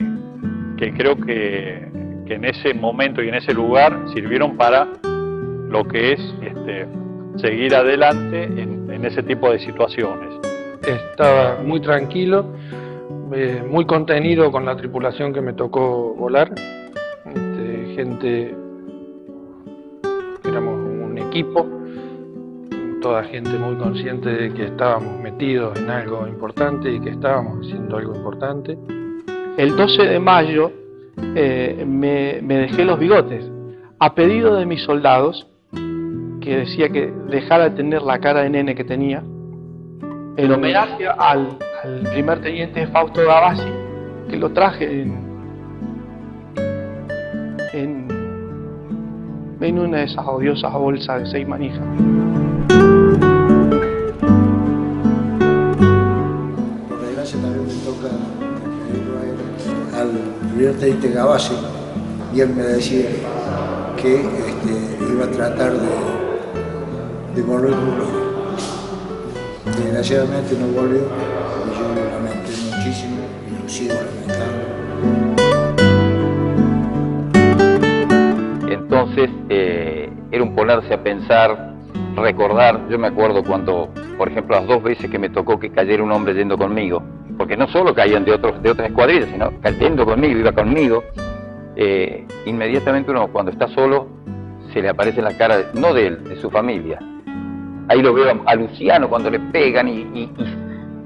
creo que en ese momento y en ese lugar sirvieron para lo que es seguir adelante en ese tipo de situaciones. Estaba muy tranquilo, muy contenido con la tripulación que me tocó volar, gente, éramos un equipo, toda gente muy consciente de que estábamos metidos en algo importante y que estábamos haciendo algo importante. El 12 de mayo me dejé los bigotes, a pedido de mis soldados, que decía que dejara de tener la cara de nene que tenía, en homenaje al primer teniente Fausto Gavassi, que lo traje en una de esas odiosas bolsas de 6 manijas. Por desgracia también me toca al primer teniente Gavassi, y él me decía que iba a tratar de volver con gloria. Desgraciadamente no volvió, y yo lo lamenté muchísimo y lo sigo lamentando. Entonces era un ponerse a pensar, recordar. Yo me acuerdo cuando, por ejemplo, las 2 veces que me tocó que cayera un hombre yendo conmigo, porque no solo caían de otras escuadrillas, sino cayendo conmigo, iba conmigo. Inmediatamente uno, cuando está solo, se le aparece en la cara, no de él, de su familia. Ahí lo veo a Luciano cuando le pegan y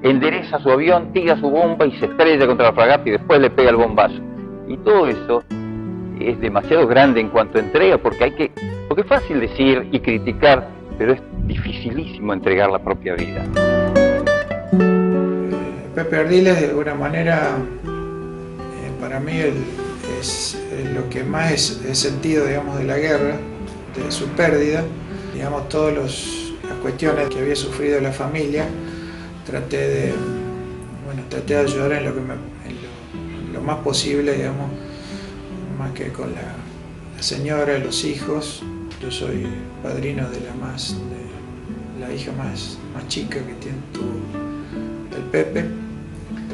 endereza su avión, tira su bomba y se estrella contra la fragata y después le pega el bombazo. Y todo eso es demasiado grande en cuanto a entrega, porque es fácil decir y criticar pero es dificilísimo entregar la propia vida. Pepe Ardiles, de alguna manera, para mí es lo que más he sentido, digamos, de la guerra, de su pérdida, digamos, todas las cuestiones que había sufrido la familia. Traté de ayudar en lo más posible, digamos, más que con la señora, los hijos. Yo soy padrino de la hija más chica que tuvo el Pepe,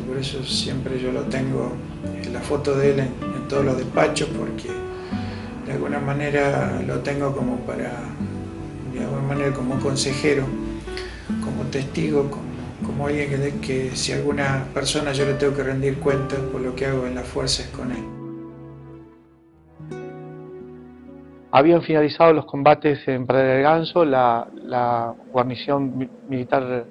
por eso siempre yo lo tengo, la foto de él en todos los despachos, porque de alguna manera lo tengo como como consejero, como testigo, como alguien que si alguna persona yo le tengo que rendir cuentas por lo que hago en las fuerzas con él. Habían finalizado los combates en Pradera del Ganso, la guarnición militar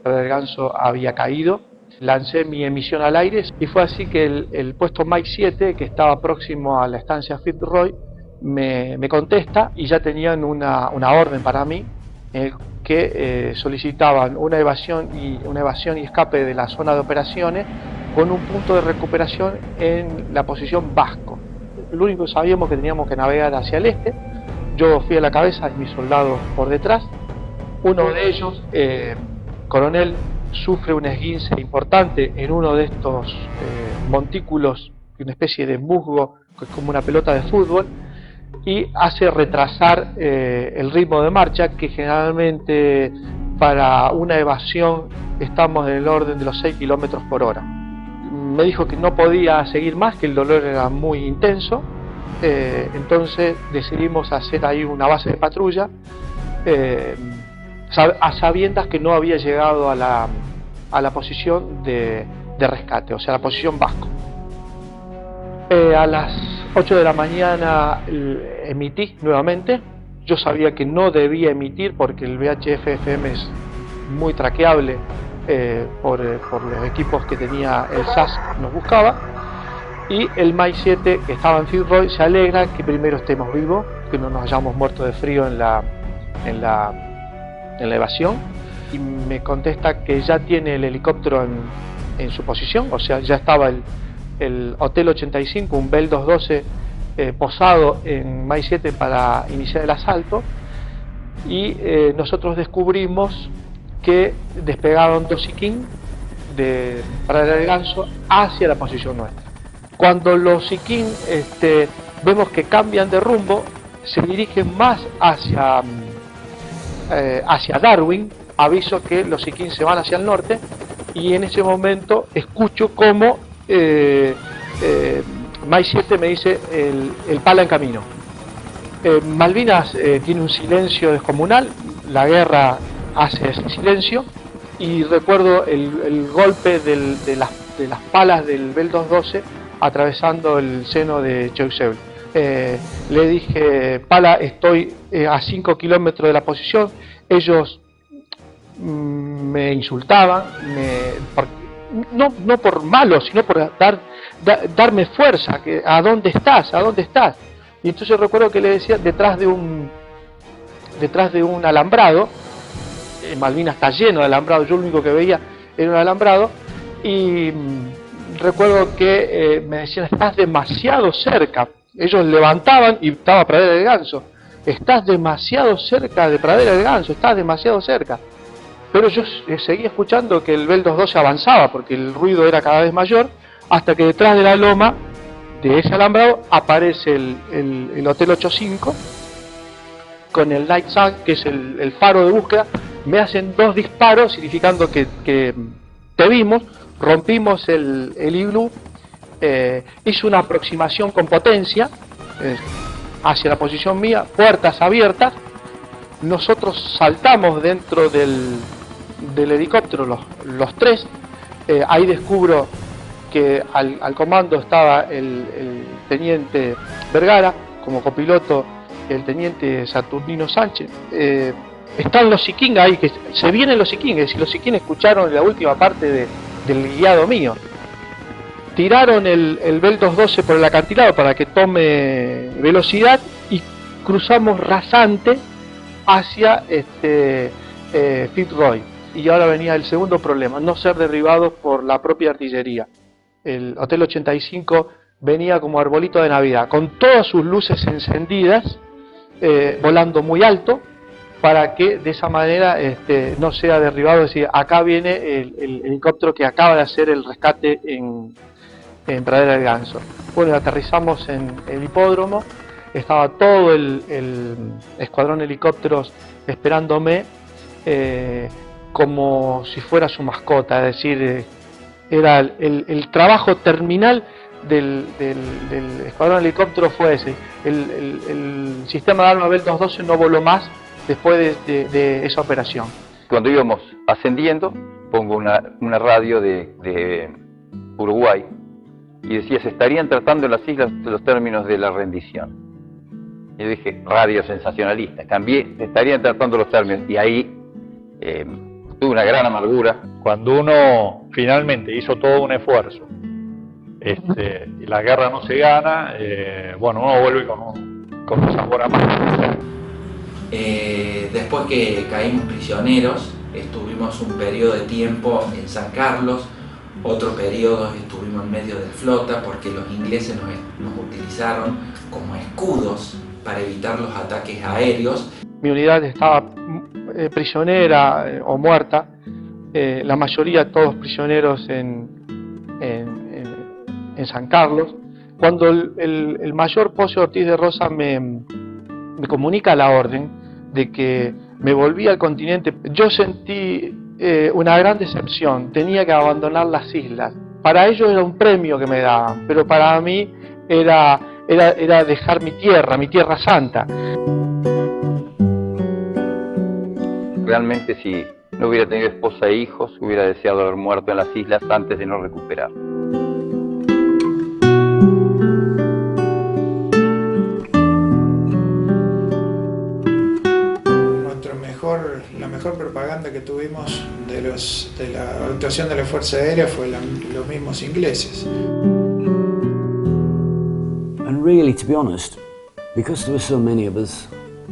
Pradera del Ganso había caído. Lancé mi emisión al aire y fue así que el puesto Mike 7, que estaba próximo a la estancia Fitzroy, me contesta y ya tenían una orden para mí, que solicitaban una evasión y escape de la zona de operaciones con un punto de recuperación en la posición Vasco. Lo único que sabíamos que teníamos que navegar hacia el este. Yo fui a la cabeza y mis soldados por detrás. Uno de ellos, coronel, sufre un esguince importante en uno de estos montículos, una especie de musgo, que es como una pelota de fútbol, y hace retrasar el ritmo de marcha, que generalmente para una evasión estamos en el orden de los 6 km por hora. Me dijo que no podía seguir más, que el dolor era muy intenso, entonces decidimos hacer ahí una base de patrulla, a sabiendas que no había llegado a la posición de rescate, o sea, la posición Vasco. A las 8 de la mañana emití nuevamente. Yo sabía que no debía emitir porque el VHF-FM es muy traqueable por los equipos que tenía el SAS, nos buscaba. Y el Mike 7, que estaba en Fitzroy, se alegra que primero estemos vivos, que no nos hayamos muerto de frío en la evasión, y me contesta que ya tiene el helicóptero en su posición, o sea, ya estaba el Hotel 85, un Bell 212 posado en Mike 7 para iniciar el asalto, y nosotros descubrimos que despegaron 2 Siquín de Pradera del Ganso hacia la posición nuestra. Cuando los Siquín vemos que cambian de rumbo, se dirigen más hacia Darwin, aviso que los Siquín se van hacia el norte, y en ese momento escucho como Mike 7 me dice el Pala en camino. Malvinas tiene un silencio descomunal, la guerra hace ese silencio, y recuerdo el golpe de las palas del Bell 212 atravesando el seno de Choiseul. Le dije: Pala, estoy a 5 kilómetros de la posición. Ellos me insultaban, no por malo, sino por darme fuerza, que ¿a dónde estás? ¿A dónde estás? Y entonces recuerdo que le decía, detrás de un alambrado. Malvinas está lleno de alambrado, yo lo único que veía era un alambrado, y recuerdo que me decían: estás demasiado cerca. Ellos levantaban y estaba Pradera del Ganso. Estás demasiado cerca de Pradera del Ganso, estás demasiado cerca. Pero yo seguía escuchando que el Bell 212 avanzaba, porque el ruido era cada vez mayor, hasta que detrás de la loma de ese alambrado aparece el Hotel 85 con el Night Sun, que es el faro de búsqueda. Me hacen 2 disparos significando que te vimos, rompimos el iglú, hizo una aproximación con potencia hacia la posición mía, puertas abiertas. Nosotros saltamos dentro del helicóptero los 3, ahí descubro que al comando estaba el teniente Vergara, como copiloto el teniente Saturnino Sánchez. Están los Siquín ahí, que se vienen los Siquín, es decir, los Siquín escucharon la última parte del guiado mío. Tiraron el Bell 212 por el acantilado para que tome velocidad y cruzamos rasante hacia Fitzroy. Y ahora venía el segundo problema, no ser derribados por la propia artillería. El Hotel 85 venía como arbolito de Navidad, con todas sus luces encendidas, volando muy alto, para que de esa manera no sea derribado. Es decir, acá viene el helicóptero que acaba de hacer el rescate en Pradera del Ganso. Bueno, aterrizamos en el hipódromo, estaba todo el escuadrón de helicópteros esperándome, como si fuera su mascota. Es decir, era el trabajo terminal del escuadrón de helicópteros fue ese. El sistema de arma Bell 212 no voló más después de esa operación. Cuando íbamos ascendiendo, pongo una radio de Uruguay y decía: se estarían tratando en las islas los términos de la rendición. Y yo dije: radio sensacionalista. Cambié: se estarían tratando los términos. Y ahí tuve una gran amargura. Cuando uno finalmente hizo todo un esfuerzo y la guerra no se gana, bueno, uno vuelve con un sabor amargo. Después que caímos prisioneros, estuvimos un periodo de tiempo en San Carlos, otro periodo estuvimos en medio de flota porque los ingleses nos utilizaron como escudos para evitar los ataques aéreos. Mi unidad estaba prisionera o muerta, la mayoría todos prisioneros en San Carlos. Cuando el mayor Pocio Ortiz de Rosa me comunica la orden de que me volví al continente, yo sentí una gran decepción. Tenía que abandonar las islas. Para ellos era un premio que me daban, pero para mí era dejar mi tierra santa. Realmente, si no hubiera tenido esposa e hijos, hubiera deseado haber muerto en las islas antes de no recuperar. La mejor propaganda que tuvimos de la actuación de la Fuerza Aérea fue los mismos ingleses. And really, to be honest, because there were so many of us,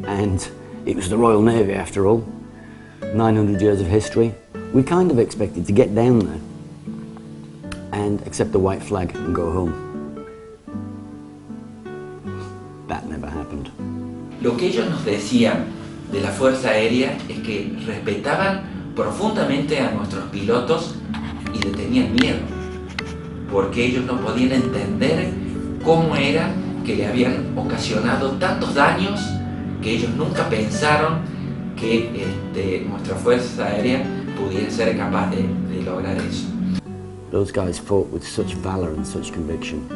and it was the Royal Navy after all, 900 years of history, we kind of expected to get down there and accept the white flag and go home. That never happened. Lo que ellos nos decían de la Fuerza Aérea es que respetaban profundamente a nuestros pilotos y le tenían miedo, porque ellos no podían entender cómo era que le habían ocasionado tantos daños que ellos nunca pensaron que nuestra Fuerza Aérea pudiera ser capaz de lograr eso. Those guys fought with such valor and such conviction.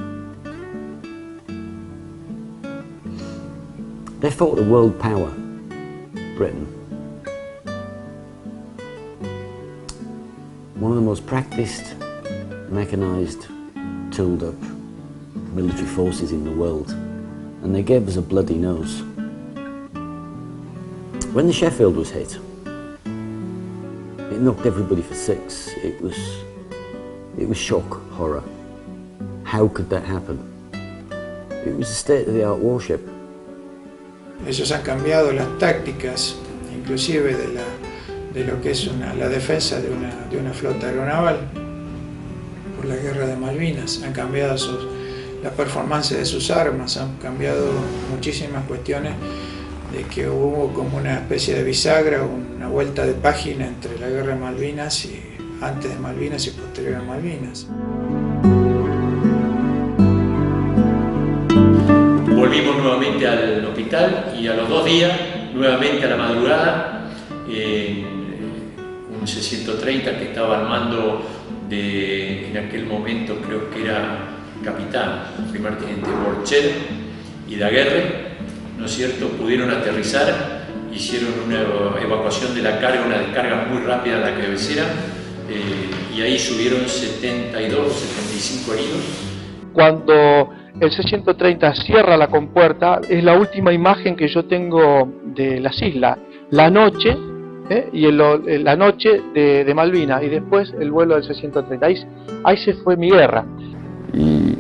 They fought the world power, Britain. One of the most practiced, mechanized, tooled up military forces in the world, and they gave us a bloody nose. When the Sheffield was hit, it knocked everybody for six. It was shock, horror. How could that happen? It was a state-of-the-art warship. Ellos han cambiado las tácticas, inclusive de lo que es la defensa de una flota aeronaval por la guerra de Malvinas. Han cambiado la performance de sus armas, han cambiado muchísimas cuestiones, de que hubo como una especie de bisagra, una vuelta de página entre la guerra de Malvinas y antes de Malvinas y posterior a Malvinas. Volvimos nuevamente al hospital y a los 2 días, nuevamente a la madrugada, un C-130 que estaba al mando en aquel momento creo que era capitán, primer teniente Borcher y Daguerre, ¿no es cierto?, pudieron aterrizar, hicieron una evacuación de la carga, una descarga muy rápida en la cabecera, y ahí subieron 72, 75 heridos. Cuando el C-130 cierra la compuerta, es la última imagen que yo tengo de las islas, la noche, y la noche de Malvinas, y después el vuelo del C-130. Ahí se fue mi guerra. Y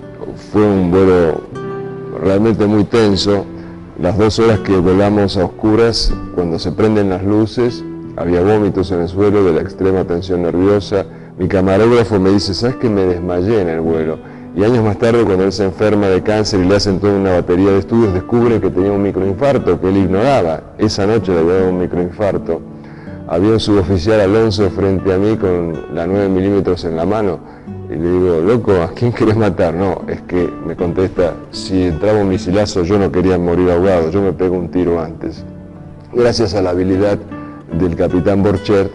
fue un vuelo realmente muy tenso, Las 2 horas que volamos a oscuras, cuando se prenden las luces, había vómitos en el suelo de la extrema tensión nerviosa. Mi camarógrafo me dice, ¿sabes que me desmayé en el vuelo? Y años más tarde, cuando él se enferma de cáncer y le hacen toda una batería de estudios, descubren que tenía un microinfarto, que él ignoraba. Esa noche le había dado un microinfarto. Había un suboficial Alonso frente a mí con la 9 milímetros en la mano. Y le digo, loco, ¿a quién querés matar? No, es que me contesta, si entraba un misilazo yo no quería morir ahogado, yo me pego un tiro antes. Gracias a la habilidad del capitán Borchardt,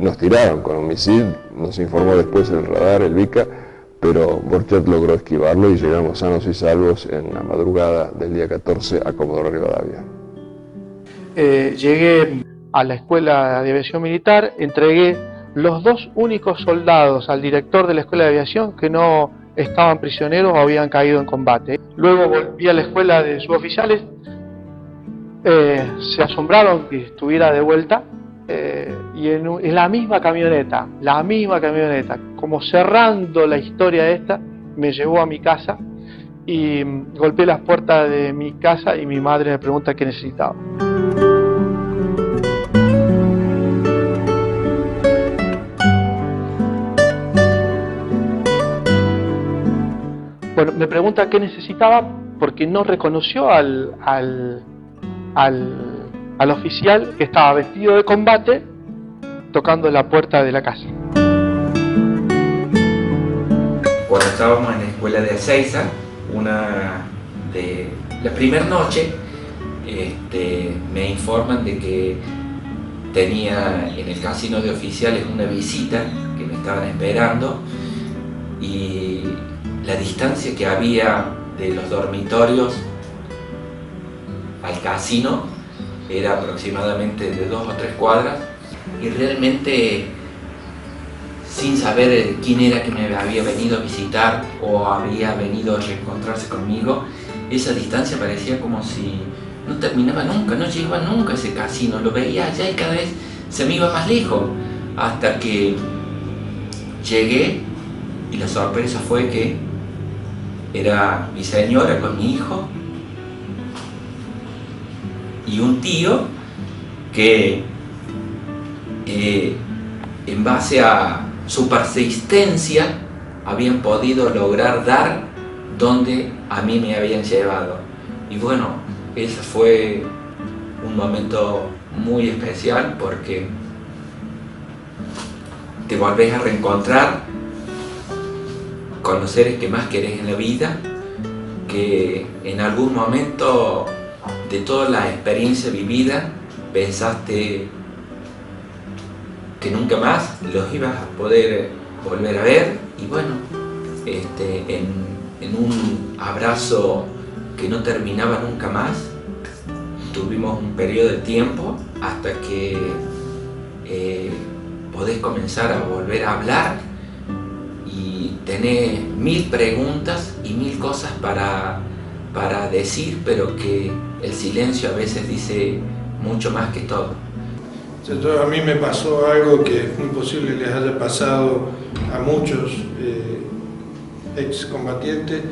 nos tiraron con un misil, nos informó después el radar, el VICA, pero Borchardt logró esquivarlo y llegamos sanos y salvos en la madrugada del día 14 a Comodoro Rivadavia. Llegué a la Escuela de Aviación Militar, entregué los 2 únicos soldados al director de la Escuela de Aviación que no estaban prisioneros o habían caído en combate. Luego volví a la Escuela de Suboficiales, se asombraron que estuviera de vuelta, y en la misma camioneta, como cerrando la historia esta, me llevó a mi casa y golpeé las puertas de mi casa y mi madre me pregunta qué necesitaba. Bueno, me pregunta qué necesitaba porque no reconoció al oficial que estaba vestido de combate tocando la puerta de la casa. Cuando estábamos en la escuela de Ezeiza, la primera noche me informan de que tenía en el casino de oficiales una visita que me estaban esperando y la distancia que había de los dormitorios al casino era aproximadamente de 2 o 3 cuadras y realmente sin saber quién era que me había venido a visitar o había venido a reencontrarse conmigo, esa distancia parecía como si no terminaba nunca, no llegaba nunca a ese casino, lo veía allá y cada vez se me iba más lejos, hasta que llegué y la sorpresa fue que era mi señora con mi hijo y un tío que en base a su persistencia habían podido lograr dar donde a mí me habían llevado. Y bueno, ese fue un momento muy especial porque te volvés a reencontrar con los seres que más querés en la vida, que en algún momento de toda la experiencia vivida pensaste que nunca más los ibas a poder volver a ver y bueno, en un abrazo que no terminaba nunca más, tuvimos un periodo de tiempo hasta que podés comenzar a volver a hablar y tenés 1000 preguntas y 1000 cosas para decir, pero que el silencio a veces dice mucho más que todo. A mí me pasó algo que es muy posible les haya pasado a muchos excombatientes,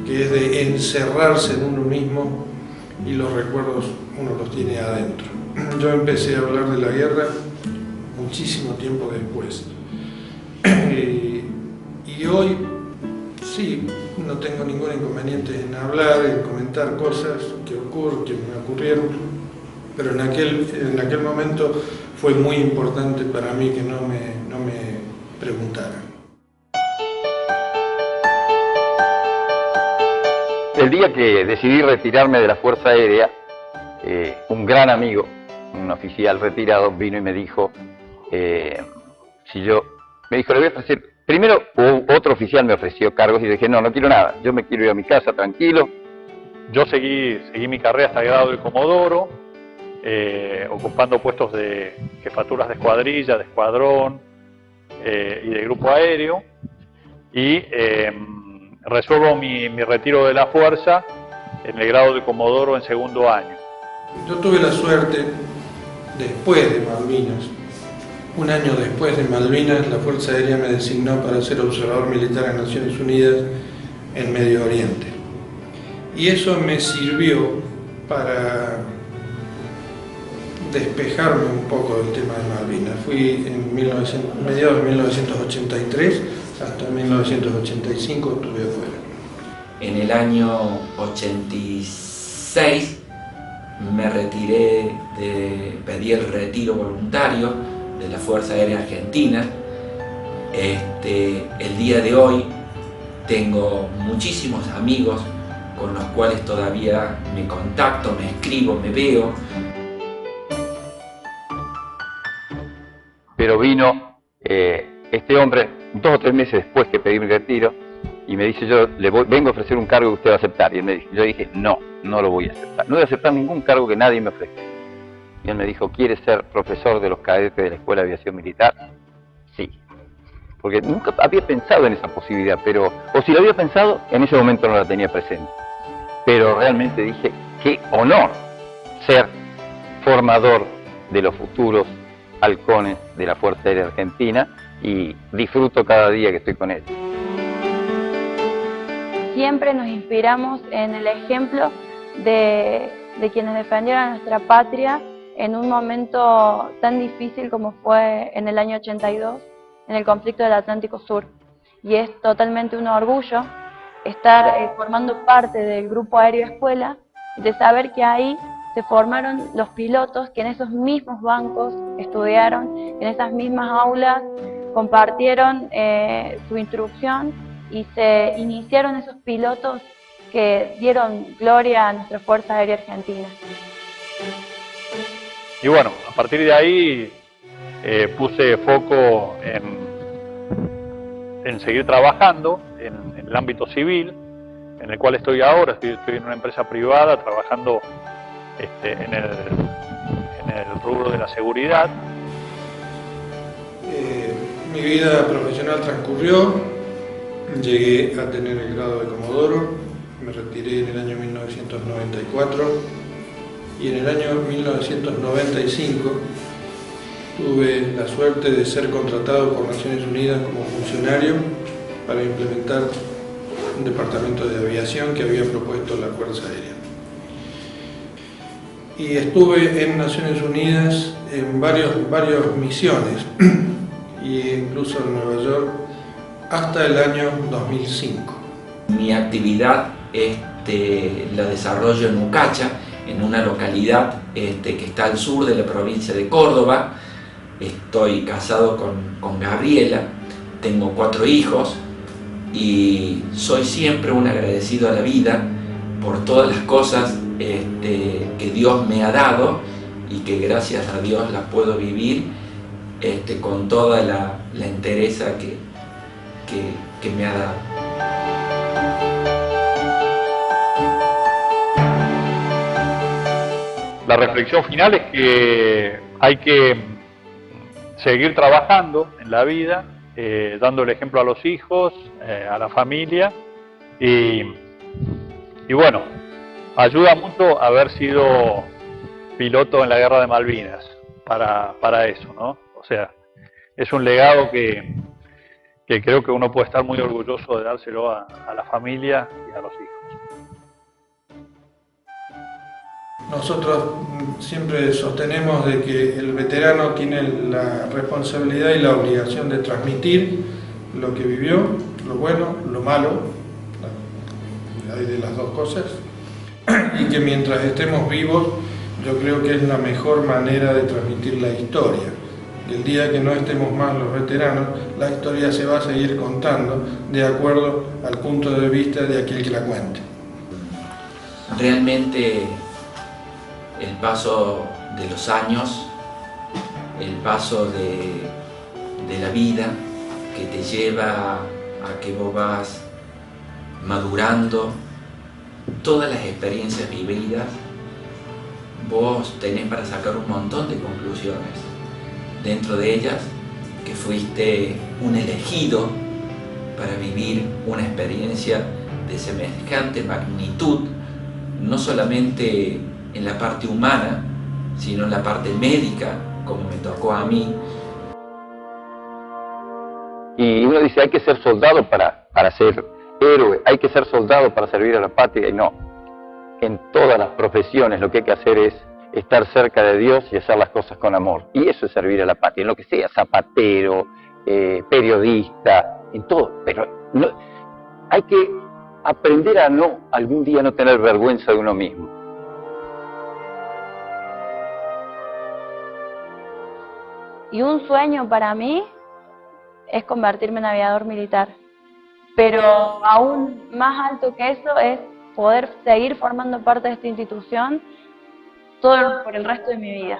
que es de encerrarse en uno mismo y los recuerdos uno los tiene adentro. Yo empecé a hablar de la guerra muchísimo tiempo después. Y hoy sí, no tengo ningún inconveniente en hablar, en comentar cosas que me ocurrieron, pero en aquel momento fue muy importante para mí que no me preguntaran. El día que decidí retirarme de la Fuerza Aérea, un gran amigo, un oficial retirado, vino y me dijo, le voy a ofrecer, primero otro oficial me ofreció cargos y dije, no quiero nada, yo me quiero ir a mi casa tranquilo. Yo seguí mi carrera hasta el grado de Comodoro, ocupando puestos de jefaturas de escuadrilla, de escuadrón y de grupo aéreo, y resuelvo mi retiro de la fuerza en el grado de Comodoro en segundo año. Yo tuve la suerte, después de Malvinas, un año después de Malvinas, la Fuerza Aérea me designó para ser observador militar en Naciones Unidas en Medio Oriente. Y eso me sirvió para despejarme un poco del tema de Malvinas. Fui en mediados de 1983 hasta 1985 estuve afuera. En el año 86 me retiré, pedí el retiro voluntario de la Fuerza Aérea Argentina. El día de hoy tengo muchísimos amigos con los cuales todavía me contacto, me escribo, me veo. Pero vino este hombre 2 o 3 meses después que pedí mi retiro y me dice, yo vengo a ofrecer un cargo que usted va a aceptar. Y yo dije, no lo voy a aceptar. No voy a aceptar ningún cargo que nadie me ofrezca. Y él me dijo, ¿quiere ser profesor de los cadetes de la Escuela de Aviación Militar? Sí. Porque nunca había pensado en esa posibilidad, o si lo había pensado, en ese momento no la tenía presente. Pero realmente dije, qué honor ser formador de los futuros halcones de la Fuerza Aérea Argentina, y disfruto cada día que estoy con ellos. Siempre nos inspiramos en el ejemplo de quienes defendieron a nuestra patria en un momento tan difícil como fue en el año 82, en el conflicto del Atlántico Sur. Y es totalmente un orgullo estar formando parte del Grupo Aéreo Escuela, de saber que ahí se formaron los pilotos que en esos mismos bancos estudiaron, en esas mismas aulas compartieron su instrucción y se iniciaron esos pilotos que dieron gloria a nuestra Fuerza Aérea Argentina. Y bueno, a partir de ahí puse foco en seguir trabajando en el ámbito civil, en el cual estoy ahora. Estoy en una empresa privada trabajando en el rubro de la seguridad. Mi vida profesional transcurrió, llegué a tener el grado de comodoro, me retiré en el año 1994 y en el año 1995 tuve la suerte de ser contratado por Naciones Unidas como funcionario para implementar un departamento de aviación que había propuesto la Fuerza Aérea. Y estuve en Naciones Unidas en varias misiones, e incluso en Nueva York, hasta el año 2005. Mi actividad la desarrollo en Ucacha, en una localidad que está al sur de la provincia de Córdoba. Estoy casado con Gabriela, tengo 4 hijos y soy siempre un agradecido a la vida por todas las cosas que Dios me ha dado y que gracias a Dios las puedo vivir con toda la entereza que me ha dado. La reflexión final es que hay que seguir trabajando en la vida, dando el ejemplo a los hijos, a la familia y bueno, ayuda mucho haber sido piloto en la Guerra de Malvinas para eso, ¿no? O sea, es un legado que creo que uno puede estar muy orgulloso de dárselo a la familia y a los hijos. Nosotros siempre sostenemos de que el veterano tiene la responsabilidad y la obligación de transmitir lo que vivió, lo bueno, lo malo, hay de las dos cosas, y que mientras estemos vivos, yo creo que es la mejor manera de transmitir la historia. El día que no estemos más los veteranos, la historia se va a seguir contando de acuerdo al punto de vista de aquel que la cuente. Realmente el paso de los años, el paso de la vida que te lleva a que vos vas madurando, todas las experiencias vividas, vos tenés para sacar un montón de conclusiones. Dentro de ellas, que fuiste un elegido para vivir una experiencia de semejante magnitud, no solamente en la parte humana, sino en la parte médica, como me tocó a mí. Y uno dice, hay que ser soldado para ser héroe, hay que ser soldado para servir a la patria, y no. en todas las profesiones lo que hay que hacer es estar cerca de Dios y hacer las cosas con amor. Y eso es servir a la patria, en lo que sea, zapatero, periodista, en todo. Pero no, hay que aprender a algún día no tener vergüenza de uno mismo. Y un sueño para mí es convertirme en aviador militar. Pero aún más alto que eso es poder seguir formando parte de esta institución por el resto de mi vida.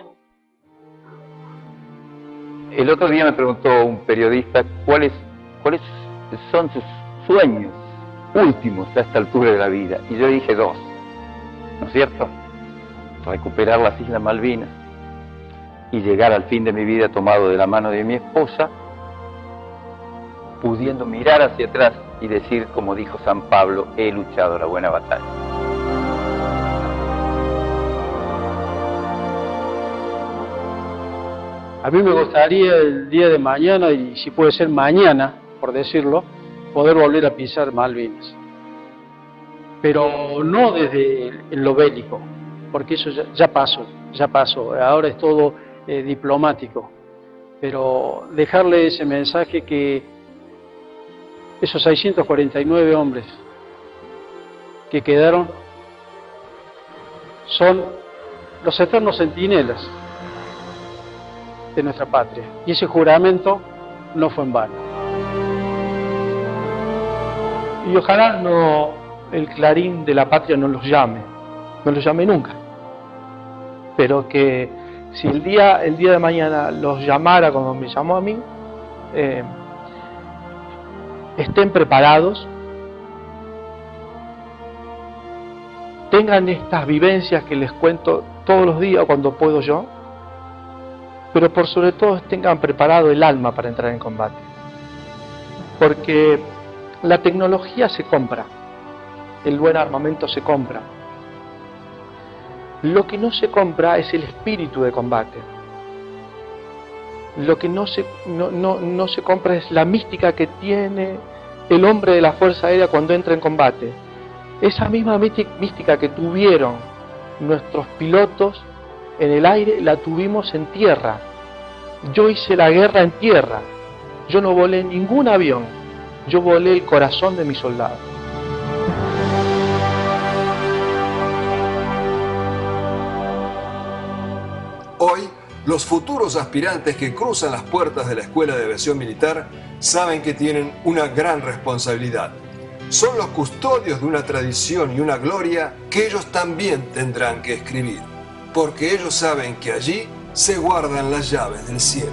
El otro día me preguntó un periodista cuáles son sus sueños últimos a esta altura de la vida. Y yo dije 2, ¿no es cierto? Recuperar las Islas Malvinas y llegar al fin de mi vida tomado de la mano de mi esposa, pudiendo mirar hacia atrás y decir, como dijo San Pablo, he luchado la buena batalla. A mí me gustaría el día de mañana, y si puede ser mañana, por decirlo, poder volver a pisar Malvinas. Pero no desde lo bélico, porque eso ya pasó. Ahora es todo diplomático. Pero dejarle ese mensaje que esos 649 hombres que quedaron son los eternos centinelas de nuestra patria. Y ese juramento no fue en vano. Y ojalá el clarín de la patria no los llame nunca. Pero que si el día de mañana los llamara como me llamó a mí, estén preparados, tengan estas vivencias que les cuento todos los días cuando puedo yo, pero por sobre todo tengan preparado el alma para entrar en combate. Porque la tecnología se compra, el buen armamento se compra. Lo que no se compra es el espíritu de combate. Lo que no se compra es la mística que tiene el hombre de la Fuerza Aérea cuando entra en combate. Esa misma mística que tuvieron nuestros pilotos en el aire, la tuvimos en tierra. Yo hice la guerra en tierra. Yo no volé ningún avión. Yo volé el corazón de mis soldados. Hoy, los futuros aspirantes que cruzan las puertas de la Escuela de Aviación Militar saben que tienen una gran responsabilidad. Son los custodios de una tradición y una gloria que ellos también tendrán que escribir, porque ellos saben que allí se guardan las llaves del cielo.